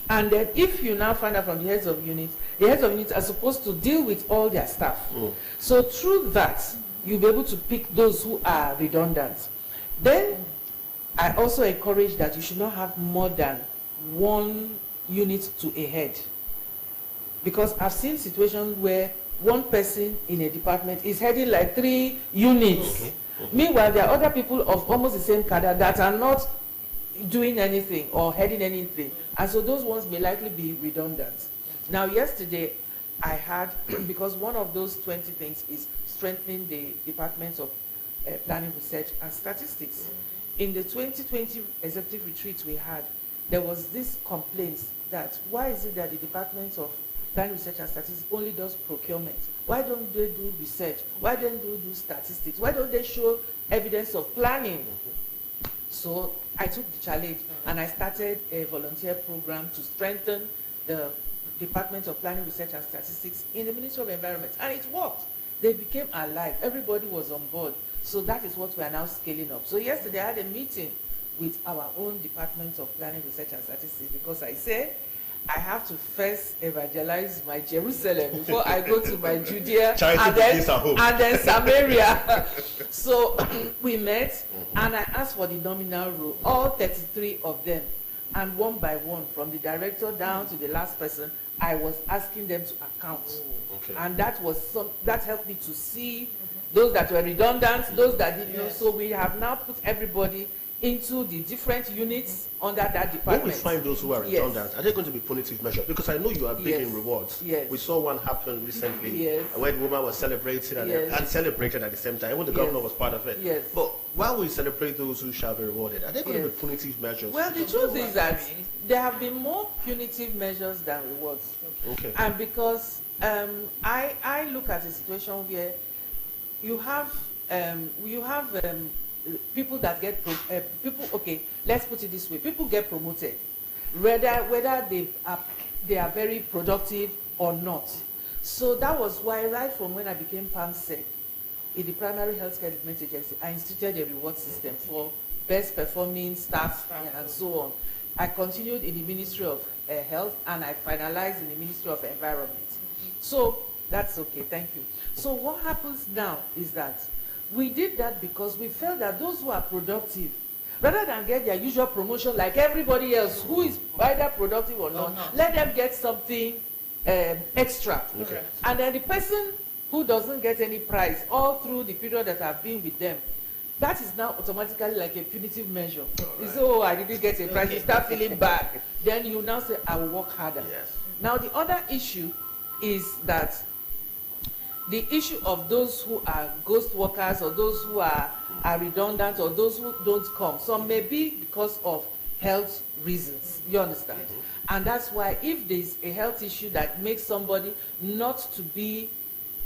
And then if you now find out from the heads of units are supposed to deal with all their staff. So through that, you'll be able to pick those who are redundant. Then I also encourage that you should not have more than one unit to a head, because I've seen situations where one person in a department is heading like 3 units. Meanwhile, there are other people of almost the same cadre that are not doing anything or heading anything, and so those ones may likely be redundant. Now, yesterday I had, because one of those 20 things is strengthening the departments of planning, research, and statistics. In the 2020 executive retreat we had, there was this complaint that why is it that the Department of Planning, Research and Statistics only does procurement? Why don't they do research? Why don't they do statistics? Why don't they show evidence of planning? So I took the challenge and I started a volunteer program to strengthen the Department of Planning, Research and Statistics in the Ministry of Environment, and it worked. They became alive. Everybody was on board. So that is what we are now scaling up. So yesterday I had a meeting with our own Department of Planning, Research and Statistics, because I said I have to first evangelize my Jerusalem before I go to my Judea and then Samaria. So we met and I asked for the nominal role, all 33 of them, and one by one, from the director down to the last person, I was asking them to account. And that helped me to see those that were redundant, those that didn't know. So we have now put everybody into the different units under that department. When we find those who are redundant, are they going to be punitive measures? Because I know you are big in rewards. We saw one happen recently where the woman was celebrated and celebrated at the same time. Even the governor was part of it. But while we celebrate those who shall be rewarded, are they going to be punitive measures? Well, the truth is that there have been more punitive measures than rewards. And because I look at a situation where you have people that get let's put it this way: people get promoted, whether they are very productive or not. So that was why, right from when I became PAMSEC in the Primary Healthcare Development Agency, I instituted a reward system for best performing staff and so on. I continued in the Ministry of Health, and I finalized in the Ministry of Environment. So that's okay. Thank you. So what happens now is that we did that because we felt that those who are productive, rather than get their usual promotion like everybody else who is either productive or not, let them get something extra. And then the person who doesn't get any prize all through the period that I've been with them, that is now automatically like a punitive measure. You say, oh, I didn't get a prize, you start feeling bad. Then you now say, I will work harder. Now the other issue is that the issue of those who are ghost workers, or those who are redundant, or those who don't come. Some may be because of health reasons. You understand? And that's why if there's a health issue that makes somebody not to be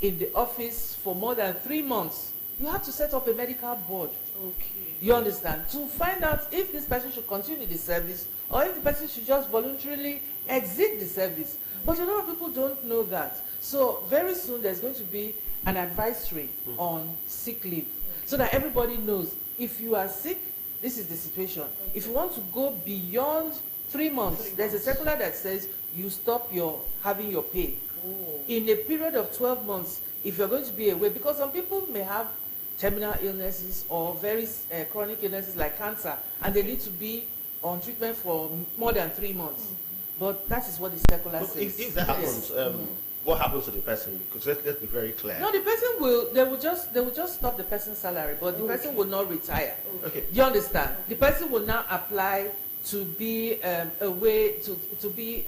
in the office for more than 3 months, you have to set up a medical board. You understand? To find out if this person should continue the service or if the person should just voluntarily exit the service. But a lot of people don't know that. So very soon there's going to be an advisory on sick leave, so that everybody knows if you are sick, this is the situation. If you want to go beyond 3 months, there's a circular that says you stop having your pay. In a period of 12 months, if you're going to be away, because some people may have terminal illnesses or very chronic illnesses like cancer, and they need to be on treatment for more than 3 months. But that is what the circular Look, says. if that happens, what happens to the person? Because let's be very clear. No, the person they will just stop the person's salary, but the person will not retire. Okay. Do you understand? The person will now apply to be away to be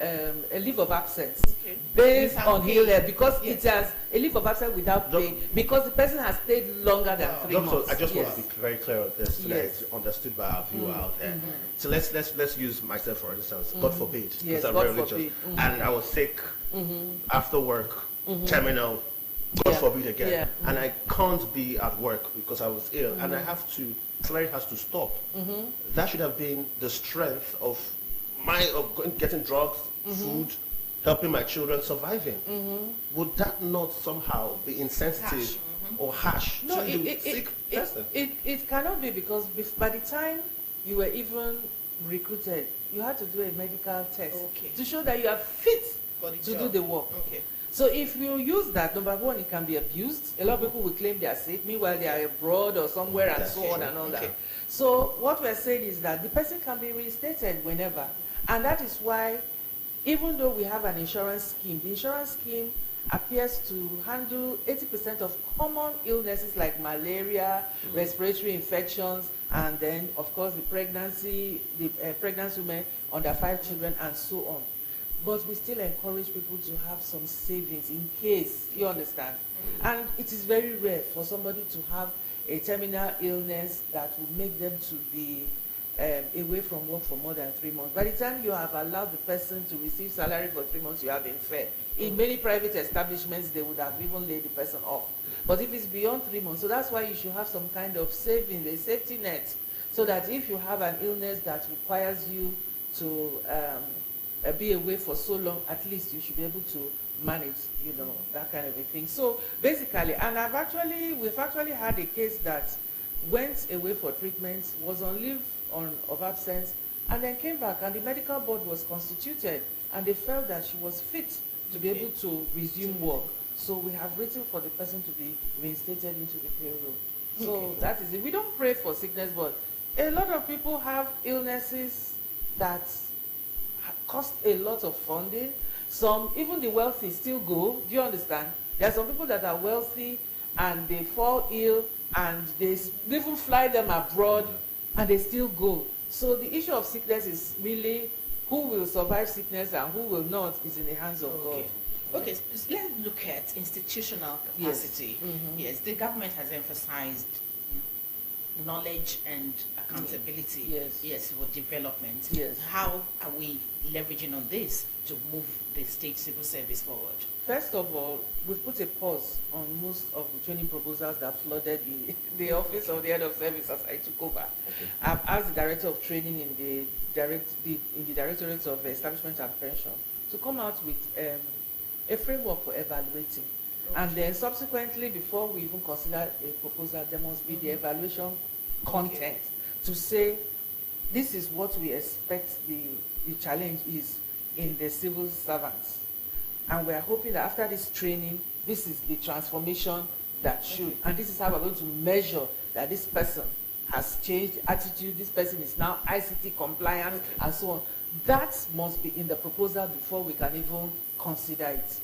a leave of absence based Without on pay. ill because it has a leave of absence without pay because the person has stayed longer than 3 Doctor, months. I just want Yes. to be very clear on this so that Yes. it's understood by our viewer out there. So let's use myself for instance. God forbid, because Yes, I'm God very religious, forbid. and I was sick after work, terminal. God Yeah. forbid again, Yeah. and I can't be at work because I was ill, and I have to. Salary has to stop. That should have been the strength of getting drugs, food, helping my children surviving. Would that not somehow be insensitive or harsh No, to the sick person? it cannot be because by the time you were even recruited, you had to do a medical test Okay. to show that you are fit For the to do job. the work. Okay. So if you use that, number one, it can be abused. A lot of people will claim they are sick, meanwhile they are abroad or somewhere and That's so on true. and all Okay. that. So what we're saying is that the person can be reinstated whenever. And that is why, even though we have an insurance scheme, the insurance scheme appears to handle 80% of common illnesses like malaria, respiratory infections, and then, of course, the pregnant women under 5 children, and so on. But we still encourage people to have some savings in case, you understand. And it is very rare for somebody to have a terminal illness that will make them to be away from work for more than 3 months. By the time you have allowed the person to receive salary for 3 months, you have been fair. In many private establishments, they would have even laid the person off. But if it's beyond 3 months, so that's why you should have some kind of savings, a safety net, so that if you have an illness that requires you to be away for so long, at least you should be able to manage, that kind of a thing. So basically, and we've actually had a case that went away for treatment, was on leave of absence, and then came back, and the medical board was constituted, and they felt that she was fit to be able to resume work. So we have written for the person to be reinstated into the payroll. So that is it. We don't pray for sickness, but a lot of people have illnesses that cost a lot of funding. Some, even the wealthy, still go. Do you understand? There are some people that are wealthy and they fall ill and they even fly them abroad and they still go. So the issue of sickness is really who will survive sickness and who will not is in the hands of God. Okay, so let's look at institutional capacity. Yes, the government has emphasized knowledge and accountability. Yes. For development. Yes. How are we leveraging on this to move the state civil service forward? First of all, we've put a pause on most of the training proposals that flooded the office of the head of service as I took over. I've asked the director of training in the Directorate of Establishment and Pension to come out with a framework for evaluating. And then subsequently, before we even consider a proposal, there must be the evaluation content to say, this is what we expect the challenge is in the civil servants. And we are hoping that after this training, this is the transformation that should. And this is how we're going to measure that this person has changed attitude, this person is now ICT compliant, and so on. That must be in the proposal before we can even consider it.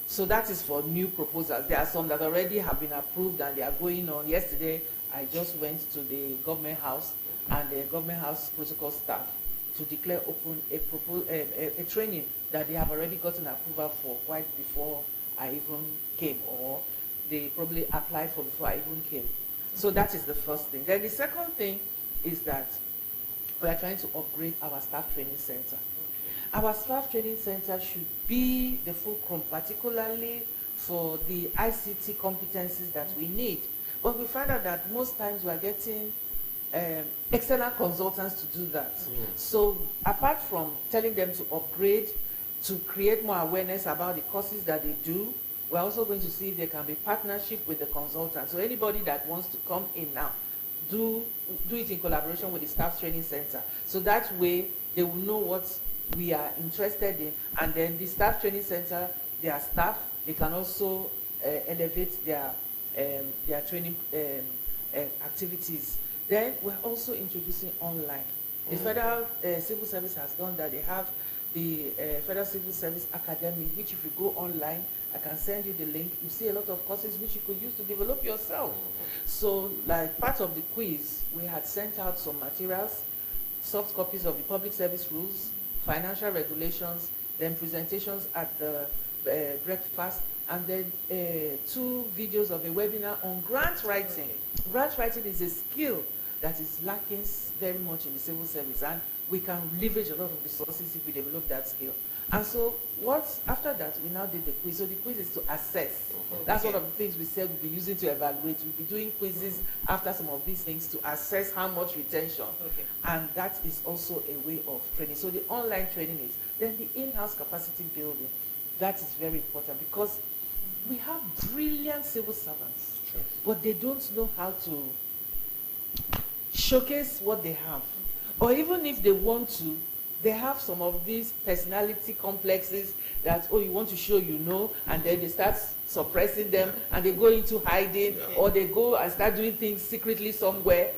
So that is for new proposals. There are some that already have been approved and they are going on. Yesterday, I just went to the government house and the government house protocol staff to declare open a training that they have already gotten approval for quite before I even came, or they probably applied for before I even came. So that is the first thing. Then the second thing is that we are trying to upgrade our staff training center. Our staff training center should be the fulcrum, particularly for the ICT competencies that we need. But we find out that most times we are getting external consultants to do that. So apart from telling them to upgrade, to create more awareness about the courses that they do, we're also going to see if there can be partnership with the consultant. So anybody that wants to come in now, do it in collaboration with the staff training center. So that way they will know what we are interested in, and then the staff training center, their staff, they can also elevate their training activities. Then we're also introducing online. The Federal Civil Service has done that. They have the Federal Civil Service Academy, which if you go online, I can send you the link. You see a lot of courses which you could use to develop yourself. So like part of the quiz, we had sent out some materials, soft copies of the public service rules, financial regulations, then presentations at the breakfast, and then 2 videos of a webinar on grant writing. Grant writing is a skill that is lacking very much in the civil service, and we can leverage a lot of resources if we develop that skill. And so after that, we now did the quiz. So the quiz is to assess. That's one of the things we said we'll be using to evaluate. We'll be doing quizzes after some of these things to assess how much retention. And that is also a way of training. So the online training is. Then the in-house capacity building. That is very important because we have brilliant civil servants, but they don't know how to showcase what they have. Or even if they want to, they have some of these personality complexes that, oh, you want to show you know, and then they start suppressing them, and they go into hiding, or they go and start doing things secretly somewhere.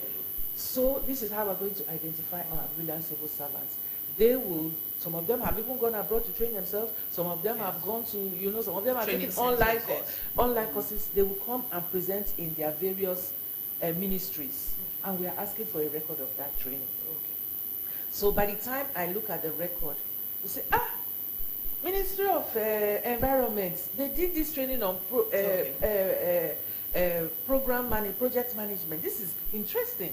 So this is how we're going to identify our brilliant civil servants. They will, some of them have even gone abroad to train themselves, some of them have gone to, some of them are taking online courses. They will come and present in their various ministries, and we are asking for a record of that training. So by the time I look at the record, we say, Ministry of Environment, they did this training on project management. This is interesting.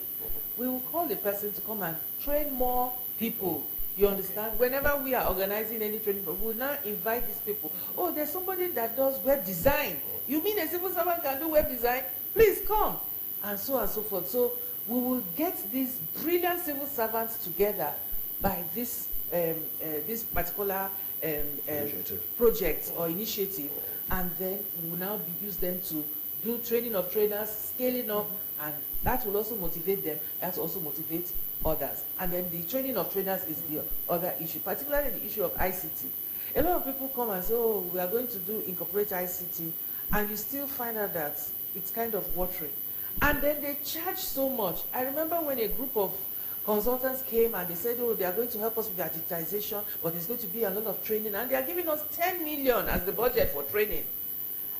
We will call the person to come and train more people. You understand? Whenever we are organizing any training, we will now invite these people. Oh, there's somebody that does web design. You mean a civil servant can do web design? Please come. And so forth. So we will get these brilliant civil servants together by this particular project or initiative, and then we will now use them to do training of trainers, scaling up, and that will also motivate them. That will also motivate others. And then the training of trainers is the other issue, particularly the issue of ICT. A lot of people come and say, oh, we are going to incorporate ICT, and you still find out that it's kind of watery. And then they charge so much. I remember when a group of consultants came and they said, oh, they are going to help us with the digitization, but there's going to be a lot of training, and they are giving us 10 million as the budget for training.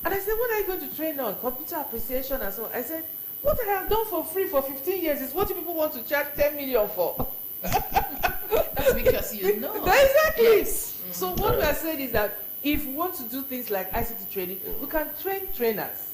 And I said, what are you going to train on? Computer appreciation and so on. I said, what I have done for free for 15 years is what you people want to charge 10 million for. That's because you know. Exactly. Yes. So what we are saying is that if we want to do things like ICT training, we can train trainers.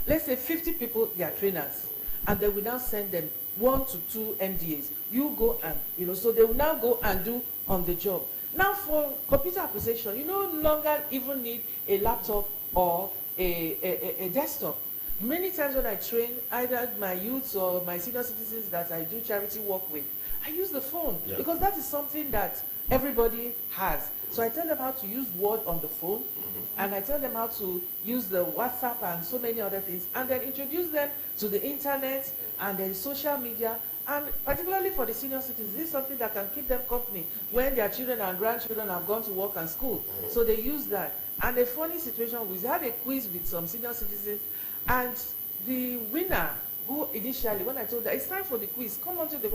Let's say 50 people, they are trainers. And then we now send them 1 to 2 MDAs. You go and, so they will now go and do on the job. Now for computer appreciation, you no longer even need a laptop or a desktop. Many times when I train either my youths or my senior citizens that I do charity work with, I use the phone because that is something that everybody has. So I tell them how to use Word on the phone, and I tell them how to use the WhatsApp and so many other things, and then introduce them to the internet and then social media. And particularly for the senior citizens, this is something that can keep them company when their children and grandchildren have gone to work and school. So they use that. And a funny situation, we had a quiz with some senior citizens, and the winner, who initially, when I told her, it's time for the quiz, come onto the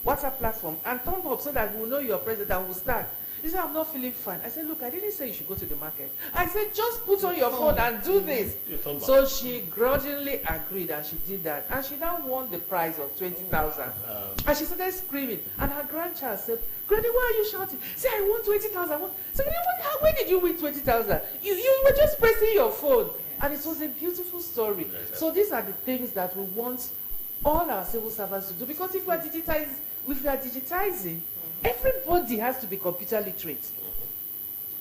WhatsApp platform and thumb up so that we'll know you're present and we'll start. He said, I'm not feeling fine. I said, look, I didn't say you should go to the market. I said, just put on your phone and do this. So she grudgingly agreed, and she did that. And she now won the prize of 20,000. And she started screaming. And her grandchild said, Granny, why are you shouting? Say, I won 20,000. So, when did you win 20,000? You were just pressing your phone. And it was a beautiful story. So these are the things that we want all our civil servants to do. Because if we are digitizing, everybody has to be computer literate.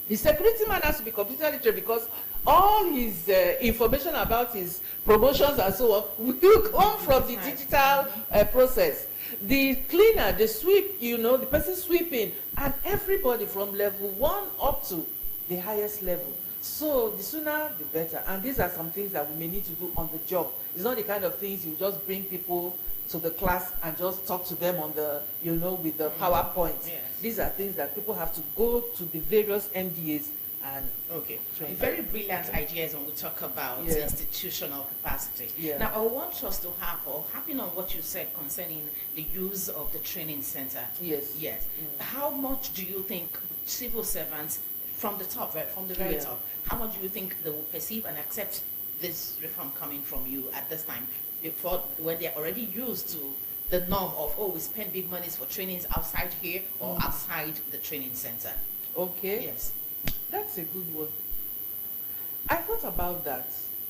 The security man has to be computer literate because all his information about his promotions and so on will come from the digital process. The cleaner, the sweep, the person sweeping, and everybody from level 1 up to the highest level. So the sooner the better. And these are some things that we may need to do on the job. It's not the kind of things you just bring people to the class and just talk to them on the, with the PowerPoint. Yes. These are things that people have to go to the various MDAs and Okay. train. Very brilliant ideas when we talk about Yeah. institutional capacity. Yeah. Now, I want us to harping on what you said concerning the use of the training center. Yes. Yes. How much do you think civil servants from the top, right, from the very Yeah. top, how much do you think they will perceive and accept this reform coming from you at this time, before when they're already used to the norm of, oh, we spend big monies for trainings outside here or outside the training center? Okay. Yes. That's a good one. I thought about that,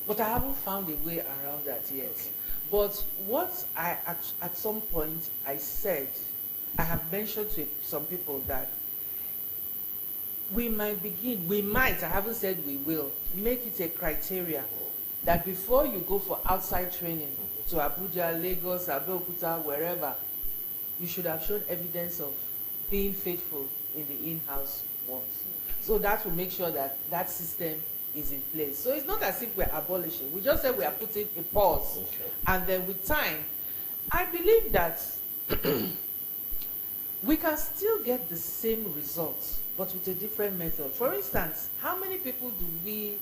but I haven't found a way around that yet. Okay. But what I at some point I said, I have mentioned to some people that we might, I haven't said we will, make it a criteria that before you go for outside training to Abuja, Lagos, Abeokuta, wherever, you should have shown evidence of being faithful in the in-house ones. So that will make sure that that system is in place. So it's not as if we're abolishing. We just said we are putting a pause. Okay. And then with time, I believe that we can still get the same results, but with a different method. For instance, how many people do we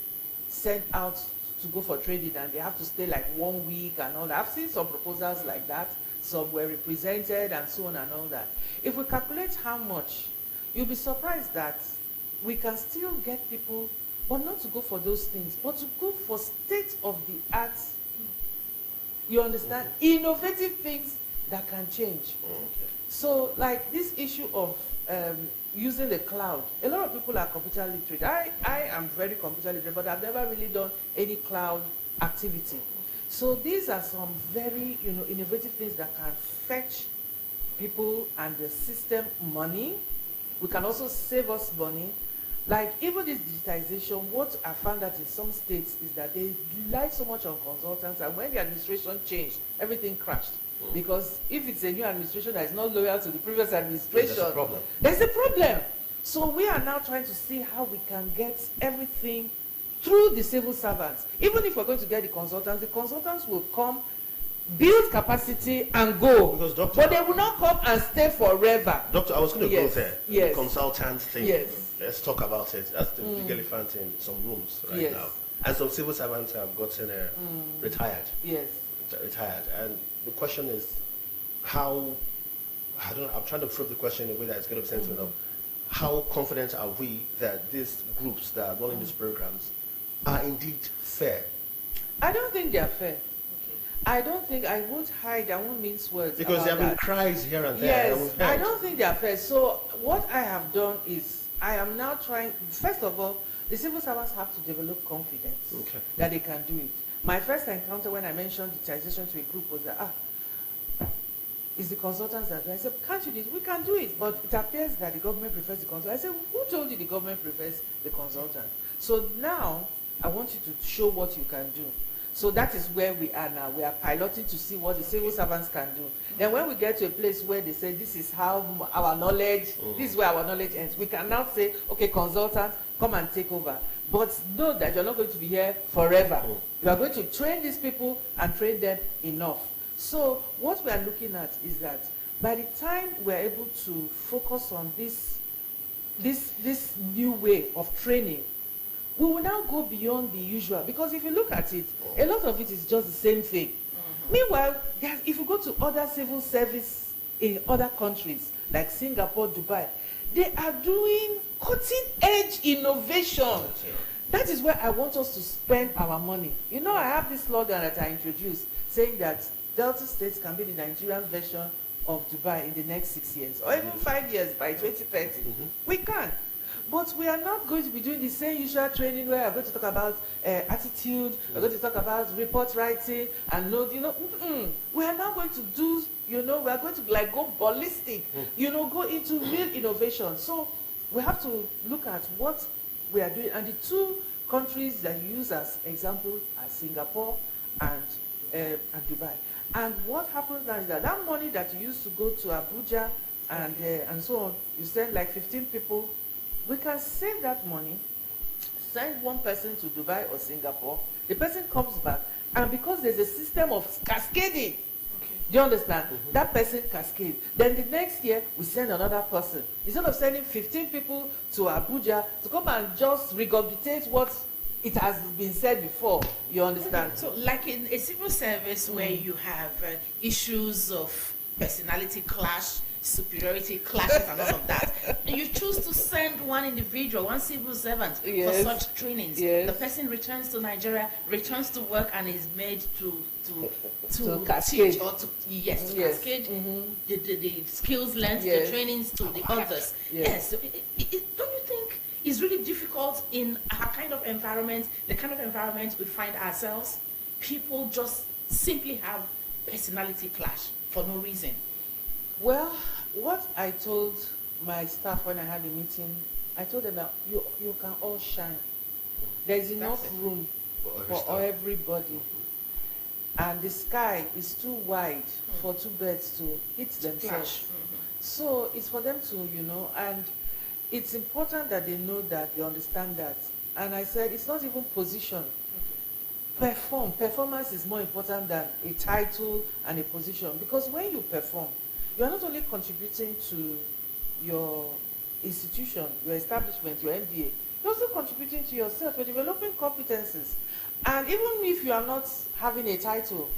send out to go for training and they have to stay like 1 week and all that? I've seen some proposals like that. Some were represented and so on and all that. If we calculate how much, you'll be surprised that we can still get people, but not to go for those things, but to go for state-of-the-art, you understand, innovative things that can change. So like this issue of using the cloud, a lot of people are computer literate. I am very computer literate, but I've never really done any cloud activity. So these are some very, innovative things that can fetch people and the system money. We can also save us money. Like even this digitization, what I found out in some states is that they rely so much on consultants, and when the administration changed, everything crashed. Because if it's a new administration that is not loyal to the previous administration, there's a problem. There's a problem. So we are now trying to see how we can get everything through the civil servants. Even if we're going to get the consultants will come, build capacity and go. Because Doctor, but they will not come and stay forever. Doctor, I was going to Yes, go there. yes. The consultant thing. Yes. Let's talk about it. That's the big elephant in some rooms right Yes. now. And some civil servants have gotten retired. Yes. Retired. And the question is, I'm trying to probe the question in a way that it's going to be sensible enough. How confident are we that these groups that are running these programs are indeed fair? I don't think they are fair. I won't hide, I won't mince words. Because there about have been that. cries here and there. that Yes, we've I heard. don't think they are fair. So what I have done is, I am now trying, first of all, the civil servants have to develop confidence that they can do it. My first encounter when I mentioned digitization to a group was that, it's the consultants that do it. I said, can't you do it? We can do it, but it appears that the government prefers the consultant. I said, who told you the government prefers the consultant? So now, I want you to show what you can do. So that is where we are now. We are piloting to see what the civil servants can do. Then when we get to a place where they say, this is how our knowledge, this is where our knowledge ends, we can now say, okay, consultant, come and take over. But know that you're not going to be here forever. You are going to train these people and train them enough. So what we are looking at is that by the time we are able to focus on this new way of training, we will now go beyond the usual. Because if you look at it, a lot of it is just the same thing. Meanwhile, if you go to other civil service in other countries, like Singapore, Dubai, they are doing cutting-edge innovation. That is where I want us to spend our money. I have this slogan that I introduced, saying that Delta States can be the Nigerian version of Dubai in the next 6 years, or even 5 years by 2030. We can. But we are not going to be doing the same usual training where we're going to talk about attitude, we're going to talk about report writing, and we are now going to do, we are going to go ballistic, go into real innovation. So we have to look at what we are doing. And the two countries that you use as example are Singapore and Dubai. And what happens now is that money that you used to go to Abuja and so on, you send like 15 people. We can save that money, send one person to Dubai or Singapore, the person comes back, and because there's a system of cascading, Do you understand? That person cascade. Then the next year, we send another person. Instead of sending 15 people to Abuja to come and just regurgitate what it has been said before, you understand? So, like in a civil service where you have issues of personality clash, superiority clashes, and all of that, and you choose to send one individual, one civil servant Yes. for such trainings. Yes. The person returns to Nigeria, returns to work, and is made to cascade. teach or to Yes. cascade the skills learned, Yes. the trainings to the others. Yes. Yes. So don't you think it's really difficult in our kind of environment, the kind of environment we find ourselves? People just simply have personality clash for no reason. Well, what I told my staff when I had a meeting, I told them that you can all shine. There's enough That's it. room every for staff. everybody. And the sky is too wide for two birds to hit themselves. Clash. So it's for them to, and it's important that they know that, they understand that. And I said, it's not even position. Performance is more important than a title and a position. Because when you perform, you are not only contributing to your institution, your establishment, your MDA, you're also contributing to yourself. You're developing competencies. And even if you are not having a title,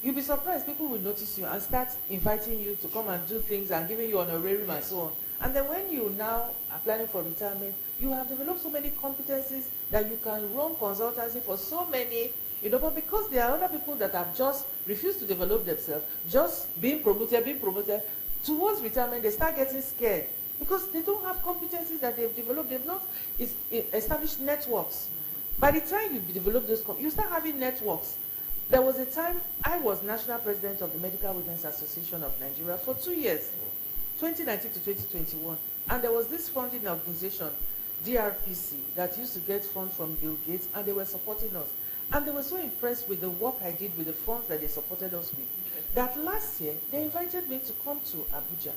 you'll be surprised. People will notice you and start inviting you to come and do things and giving you honorarium and so on. And then when you now are planning for retirement, you have developed so many competencies that you can run consultancy for so many, but because there are other people that have just refused to develop themselves, just being promoted, towards retirement, they start getting scared because they don't have competencies that they've developed. They've not established networks. By the time you develop those, you start having networks. There was a time I was national president of the Medical Women's Association of Nigeria for 2 years, 2019 to 2021. And there was this funding organization, DRPC, that used to get funds from Bill Gates, and they were supporting us. And they were so impressed with the work I did with the funds that they supported us with, that last year they invited me to come to Abuja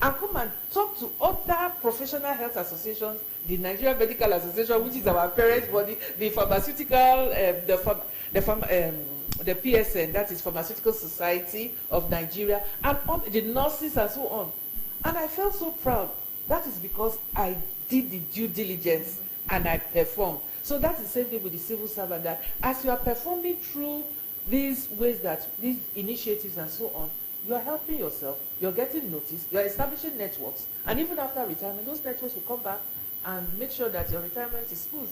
and come and talk to other professional health associations, the Nigerian Medical Association, which is our parent body, the pharmaceutical, the PSN, that is Pharmaceutical Society of Nigeria, and the nurses and so on. And I felt so proud. That is because I did the due diligence and I performed. So that's the same thing with the civil servant, that as you are performing through these ways, that these initiatives and so on, you are helping yourself, you're getting noticed, you're establishing networks, and even after retirement, those networks will come back and make sure that your retirement is smooth.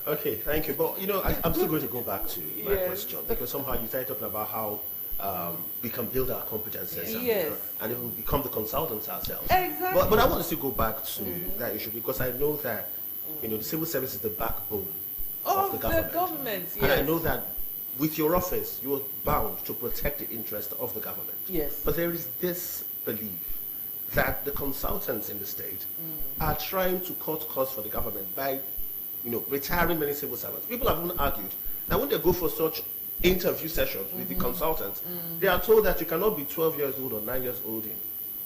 Okay, thank you. But I'm still going to go back to my Yes. question, because somehow you started talking about how we can build our competencies Yes. and even become the consultants ourselves. Exactly. But I want to still go back to that issue, because I know that the civil service is the backbone of the government. Yes. And I know that with your office, you are bound to protect the interest of the government. Yes. But there is this belief that the consultants in the state are trying to cut costs for the government by, retiring many civil servants. People have even argued that when they go for such interview sessions with the consultants, they are told that you cannot be 12 years old or 9 years old in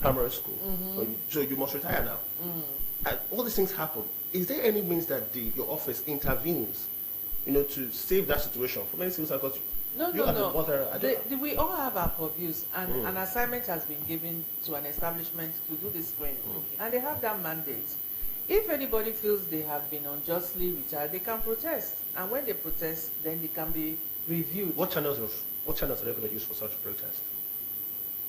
primary school, so you must retire now. And all these things happen. Is there any means that your office intervenes, to save that situation for many civil servants? No. We all have our purviews, and an assignment has been given to an establishment to do this screening, and they have that mandate. If anybody feels they have been unjustly retired, they can protest, and when they protest, then they can be reviewed. What channels are they going to use for such protest?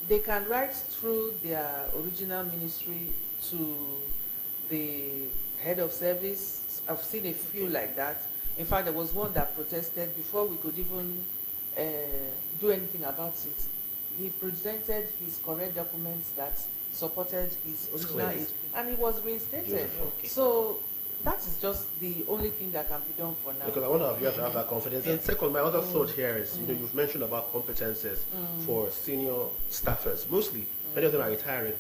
They can write through their original ministry to the head of service. I've seen a few like that. In fact, there was one that protested before we could even do anything about it. He presented his correct documents that supported his original age, and he was reinstated. Okay. So that is just the only thing that can be done for now. Because I want you to have that confidence. And second, my other thought here is, you've mentioned about competences for senior staffers. Mostly, many of them are retiring.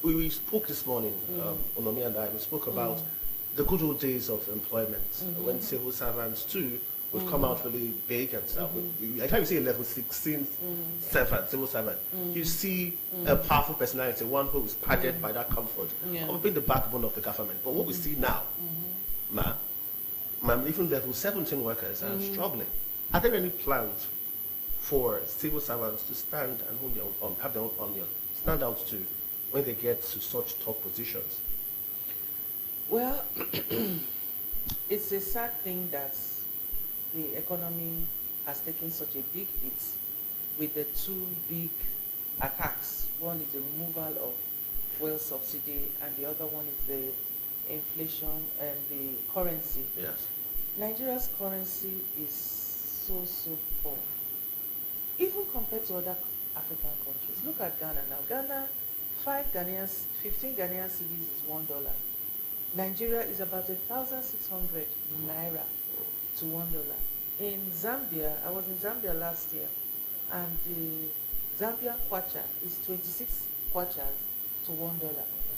We spoke this morning, Onomi and I, we spoke about the good old days of employment, when civil servants too would come out really big and stuff. I can't see a level 16 civil servant. You see a powerful personality, one who is padded by that comfort, or being the backbone of the government. But what we see now, even level 17 workers are struggling. Are there any plans for civil servants to stand and have their own stand out to when they get to such top positions? Well, it's a sad thing that the economy has taken such a big hit with the two big attacks. One is the removal of fuel subsidy, and the other one is the inflation and the currency. Yes. Nigeria's currency is so poor, even compared to other African countries. Look at Ghana now. Ghana, 15 Ghanaian cedis is $1. Nigeria is about 1,600 naira to $1. In Zambia, I was in Zambia last year, and the Zambian kwacha is 26 kwachas to $1.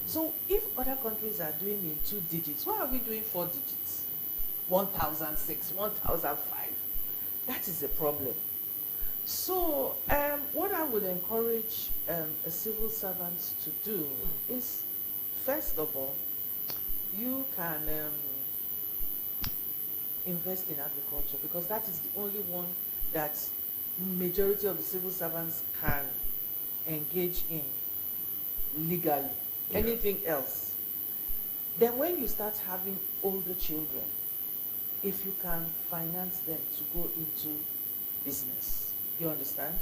So if other countries are doing in 2 digits, why are we doing 4 digits? 1,006, 1,005. That is a problem. So what I would encourage a civil servant to do is, first of all, you can invest in agriculture, because that is the only one that majority of the civil servants can engage in legally. Yeah. Anything else. Then when you start having older children, if you can finance them to go into business, you understand?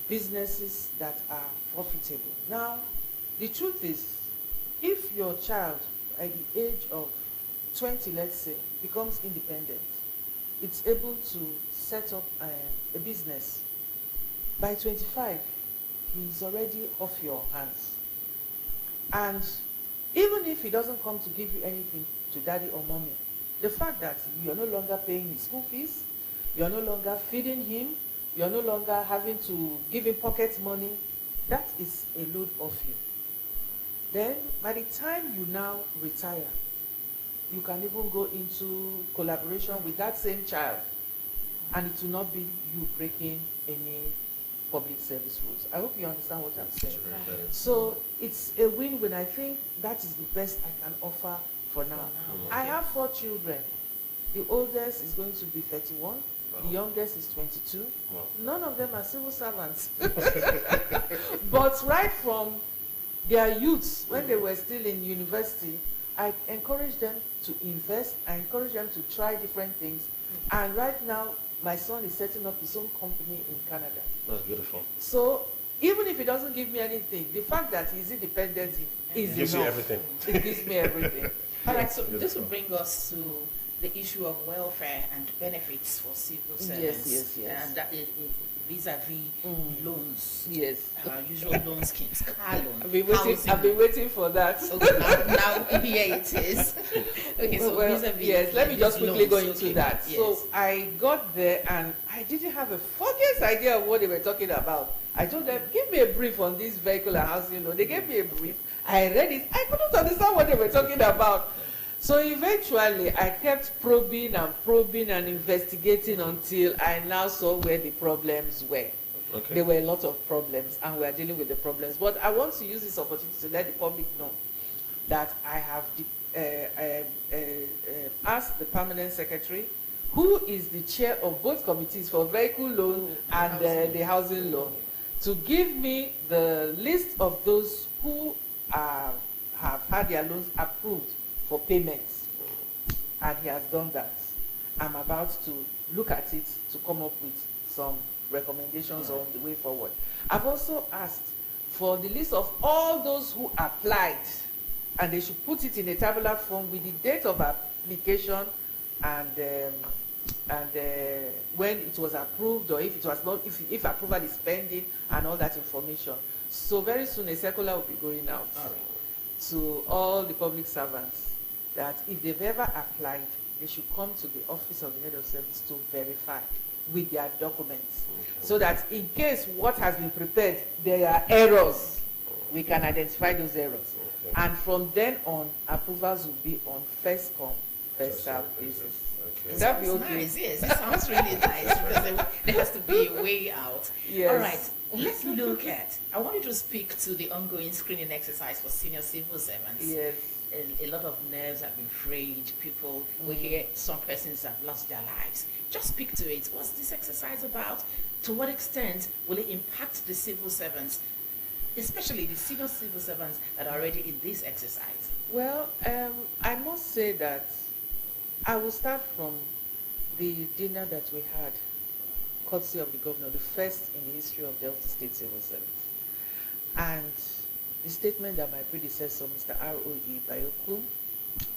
Businesses that are profitable. Now, the truth is, if your child at the age of 20, let's say, becomes independent, it's able to set up a business. By 25, he's already off your hands. And even if he doesn't come to give you anything to daddy or mommy, the fact that you're no longer paying his school fees, you're no longer feeding him, you're no longer having to give him pocket money, that is a load off you. Then, by the time you now retire, you can even go into collaboration with that same child, and it will not be you breaking any public service rules. I hope you understand what I'm saying. So it's a win-win. I think that is the best I can offer for now. I have 4 children. The oldest is going to be 31. The youngest is 22. None of them are civil servants. But right from their youths, when they were still in university, I encouraged them to invest. I encouraged them to try different things. And right now, my son is setting up his own company in Canada. That's beautiful. So even if he doesn't give me anything, the fact that he's independent is Gives enough. you everything. It gives me everything. All right, so this will bring us to the issue of welfare and benefits for civil servants. Yes. And that vis-a-vis loans. Yes. Usual loan schemes, car loan, I've housing. been waiting for that. Okay, now here it is. Okay, so Well, vis-a-vis. yes, let me just quickly loans, go into okay, that. yes. So I got there and I didn't have a foggiest idea of what they were talking about. I told them, give me a brief on this vehicle and housing loan. They gave me a brief. I read it. I couldn't understand what they were talking about. So eventually, I kept probing and investigating until I now saw where the problems were. Okay. There were a lot of problems, and we are dealing with the problems. But I want to use this opportunity to let the public know that I have asked the permanent secretary, who is the chair of both committees for vehicle loan and the housing loan, to give me the list of those who have had their loans approved for payments, and he has done that. I'm about to look at it to come up with some recommendations on the way forward. I've also asked for the list of all those who applied, and they should put it in a tabular form with the date of application and when it was approved, or if it was not, if approval is pending, and all that information. So very soon a circular will be going out to all the public servants that if they've ever applied, they should come to the office of the head of service to verify with their documents, so that in case what has been prepared, there are errors, we can identify those errors. And from then on, approvals will be on first come, first served basis. Okay. Would that be Sounds okay? nice, yes, it sounds really nice because there has to be a way out. Yes. All right, let's look at, I want you to speak to the ongoing screening exercise for senior civil servants. Yes. A lot of nerves have been frayed. People, we hear some persons have lost their lives. Just speak to it. What's this exercise about? To what extent will it impact the civil servants, especially the senior civil servants that are already in this exercise? Well, I must say that I will start from the dinner that we had, courtesy of the governor, the first in the history of Delta State Civil Service. And the statement that my predecessor, Mr. R.O.E. Bayoku,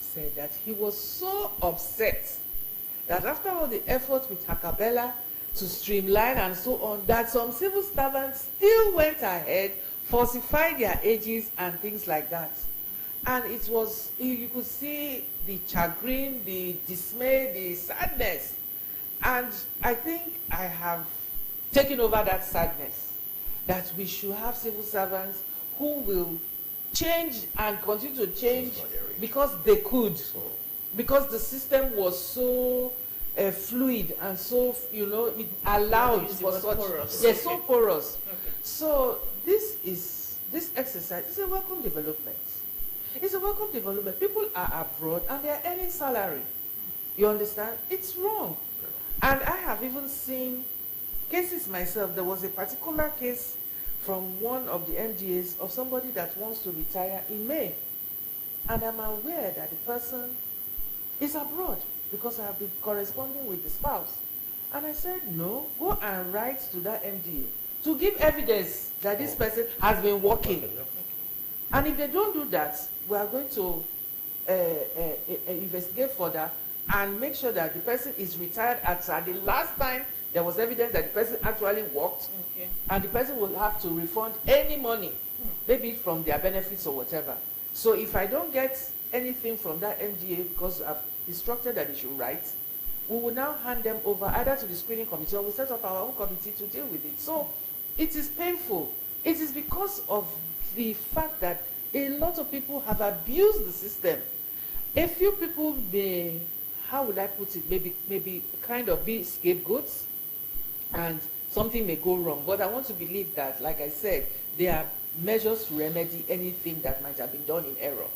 said that he was so upset that after all the effort with Hakabela to streamline and so on, that some civil servants still went ahead, falsified their ages and things like that. And it was, you could see the chagrin, the dismay, the sadness. And I think I have taken over that sadness, that we should have civil servants who will change and continue to change because they could, because the system was so fluid and so, it allowed for such. Porous. Yes, so Okay. porous. Okay. So this exercise is a welcome development. It's a welcome development. People are abroad and they are earning salary. You understand? It's wrong. And I have even seen cases myself. There was a particular case from one of the MDAs of somebody that wants to retire in May. And I'm aware that the person is abroad because I have been corresponding with the spouse. And I said, no, go and write to that MDA to give evidence that this person has been working. And if they don't do that, we are going to investigate further and make sure that the person is retired at the last time there was evidence that the person actually worked, Okay. and the person will have to refund any money, maybe from their benefits or whatever. So if I don't get anything from that MDA because I've instructed that they should write, we will now hand them over either to the screening committee or we set up our own committee to deal with it. So it is painful. It is because of the fact that a lot of people have abused the system. A few people may, how would I put it, maybe kind of be scapegoats, and something may go wrong. But I want to believe that, like I said, there are measures to remedy anything that might have been done in error.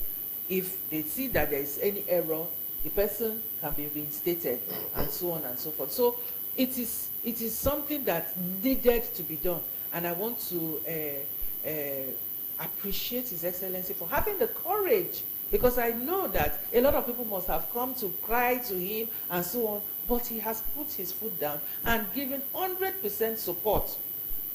If they see that there is any error, the person can be reinstated and so on and so forth. So it is something that needed to be done. And I want to appreciate His Excellency for having the courage, because I know that a lot of people must have come to cry to him and so on, but he has put his foot down and given 100% support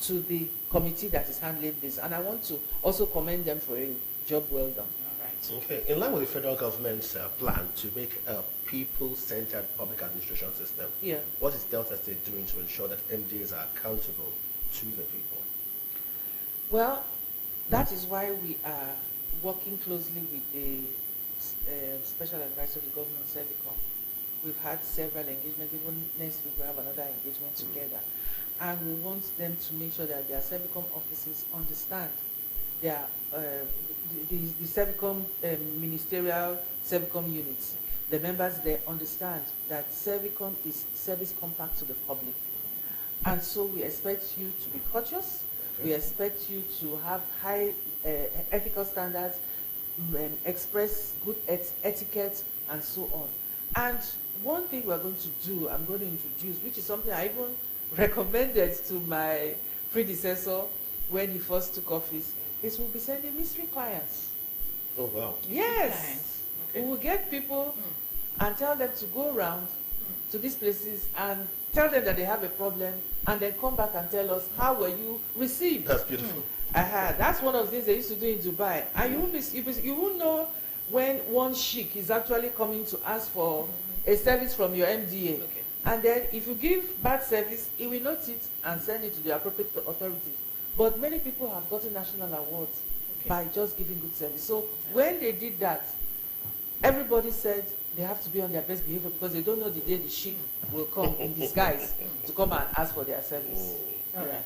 to the committee that is handling this. And I want to also commend them for a job well done. All right. Okay. In line with the federal government's plan to make a people-centered public administration system, Yeah. what is Delta State doing to ensure that MDAs are accountable to the people? Well, that is why we are working closely with the Special Advisor of the Governor, Celicom. We've had several engagements. Even next week we have another engagement together. And we want them to make sure that their Celicom offices understand their, the Celicom ministerial Celicom units. The members, they understand that Celicom is service compact to the public. And so we expect you to be courteous. We expect you to have high ethical standards, express good etiquette, and so on. And one thing we're going to do, I'm going to introduce, which is something I even recommended to my predecessor when he first took office, is we'll be sending mystery clients. Oh, wow. Yes. Clients. Okay. We will get people and tell them to go around to these places and tell them that they have a problem, and then come back and tell us, how were you received? That's beautiful. That's one of the things they used to do in Dubai. And you won't know when one sheikh is actually coming to ask for a service from your MDA. Okay. And then if you give bad service, he will note it and send it to the appropriate authorities. But many people have gotten national awards by just giving good service. So when they did that, everybody said they have to be on their best behavior because they don't know the day the sheikh will come in disguise to come and ask for their service. All right.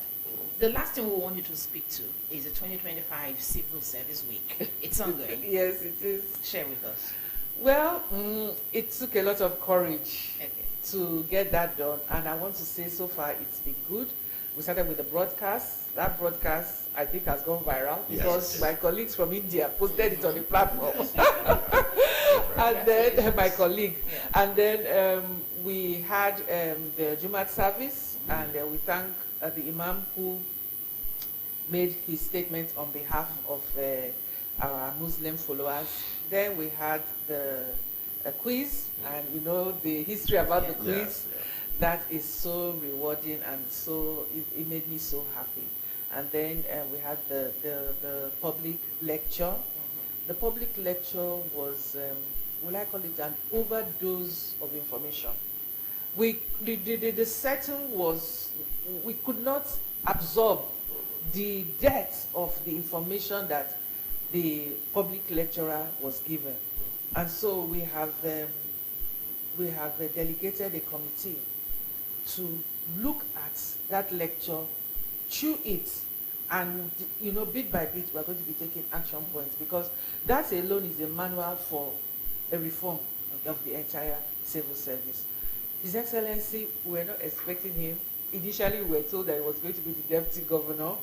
The last thing we want you to speak to is the 2025 Civil Service Week. It's ongoing. Yes, it is. Share with us. Well, it took a lot of courage Okay. to get that done, and I want to say so far it's been good. We started with the broadcast. That broadcast, I think, has gone viral Yes, because yes. my colleagues from India posted it on the platform. And then my colleague, Yeah. and then we had the Jumat service, and we thank the Imam who made his statement on behalf of our Muslim followers. Then we had the quiz, and you know the history about the quiz. Yes, yeah. That is so rewarding, and so it made me so happy. And then we had the public lecture. The public lecture was, will I call it an overdose of information. The setting was, we could not absorb the depth of the information that the public lecturer was given. And so we have delegated a committee to look at that lecture, chew it, and you know, bit by bit, we're going to be taking action points, because that alone is a manual for a reform of the entire civil service. His Excellency, we were not expecting him. Initially, we were told that he was going to be the deputy governor,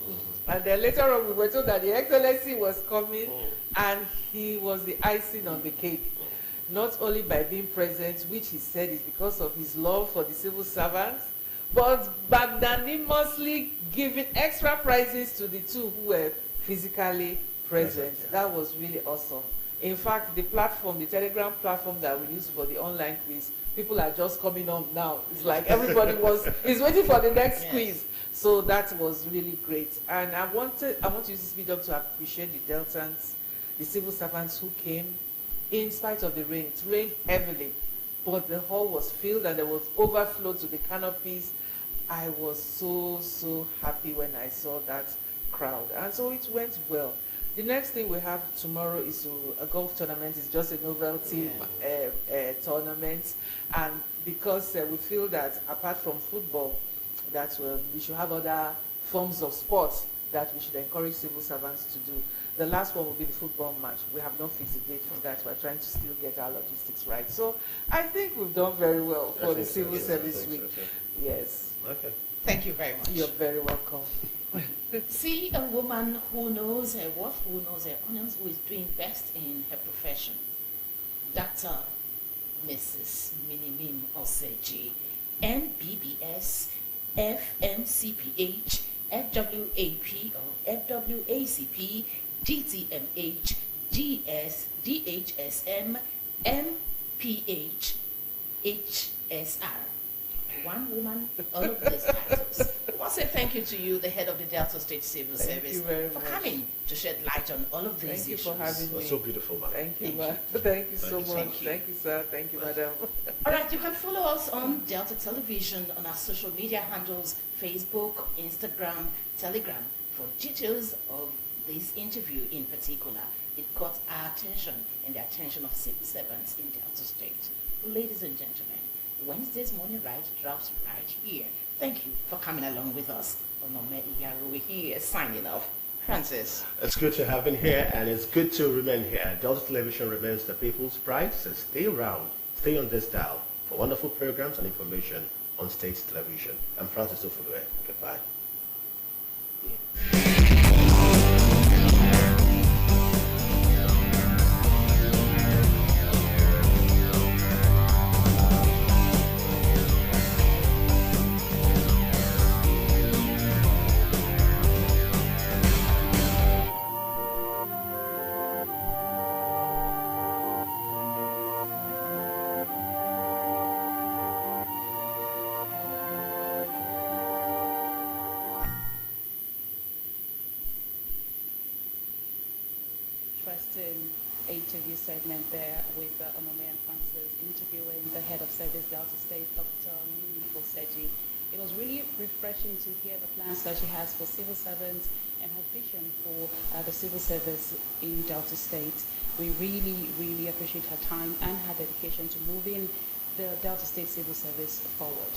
and then later on, we were told that the Excellency was coming, and he was the icing on the cake. Not only by being present, which he said is because of his love for the civil servants, but magnanimously giving extra prizes to the two who were physically present. Yeah. That was really awesome. In fact, the platform, the Telegram platform that we use for the online quiz, people are just coming on now. It's like everybody is waiting for the next Yes. quiz. So that was really great. And I want to use this video to appreciate the Deltans, the civil servants who came in spite of the rain. It rained heavily, but the hall was filled and there was overflow to the canopies. I was so happy when I saw that crowd. And so it went well. The next thing we have tomorrow is a golf tournament. It's just a novelty tournament. And because we feel that apart from football, that we should have other forms of sports that we should encourage civil servants to do. The last one will be the football match. We have not fixed a date for that. We're trying to still get our logistics right. So I think we've done very well for the Civil Service Week. Yes. Okay. Thank you very much. You're very welcome. See a woman who knows her worth, who knows her honors, who is doing best in her profession. Dr. Mrs. Minimim Oseji, MBBS, FMCPH, FWAP or FWACP, GTMH, GS, DHSM, MPH, HSR. One woman, all of these titles. I want to say thank you to you, the head of the Delta State Civil Thank Service, you very for much. coming to shed light on all of these Thank you issues. for having It was me. so beautiful, man. Thank you, Thank ma. you. Thank you so Thank you. much. Thank you. Thank you, sir. Thank you, madam. All right, you can follow us on Delta Television on our social media handles, Facebook, Instagram, Telegram, for details of this interview in particular. It caught our attention and the attention of civil servants in Delta State. Ladies and gentlemen, Wednesday's Morning Ride drops right here. Thank you for coming along with us. Onome Iyaru here, signing off. Francis. It's good to have been here, and it's good to remain here. Delta Television remains the people's pride, so stay around, stay on this dial for wonderful programs and information on state television. I'm Francis Ofulue. Goodbye. Interesting interview segment there with Onome and Francis interviewing the head of service Delta State, Dr. Mimi Oseji. It was really refreshing to hear the plans that she has for civil servants and her vision for the civil service in Delta State. We really appreciate her time and her dedication to moving the Delta State civil service forward.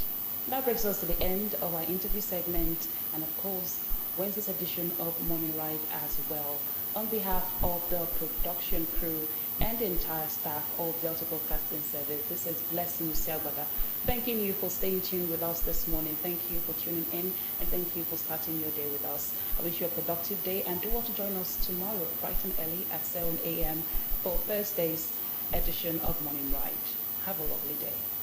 That brings us to the end of our interview segment and of course Wednesday's edition of Morning Ride as well. On behalf of the production crew and the entire staff of Delta Broadcasting Service, this is Blessing Usiagbaga, thanking you for staying tuned with us this morning. Thank you for tuning in, and thank you for starting your day with us. I wish you a productive day, and do want to join us tomorrow, bright and early at 7 a.m. for Thursday's edition of Morning Ride. Have a lovely day.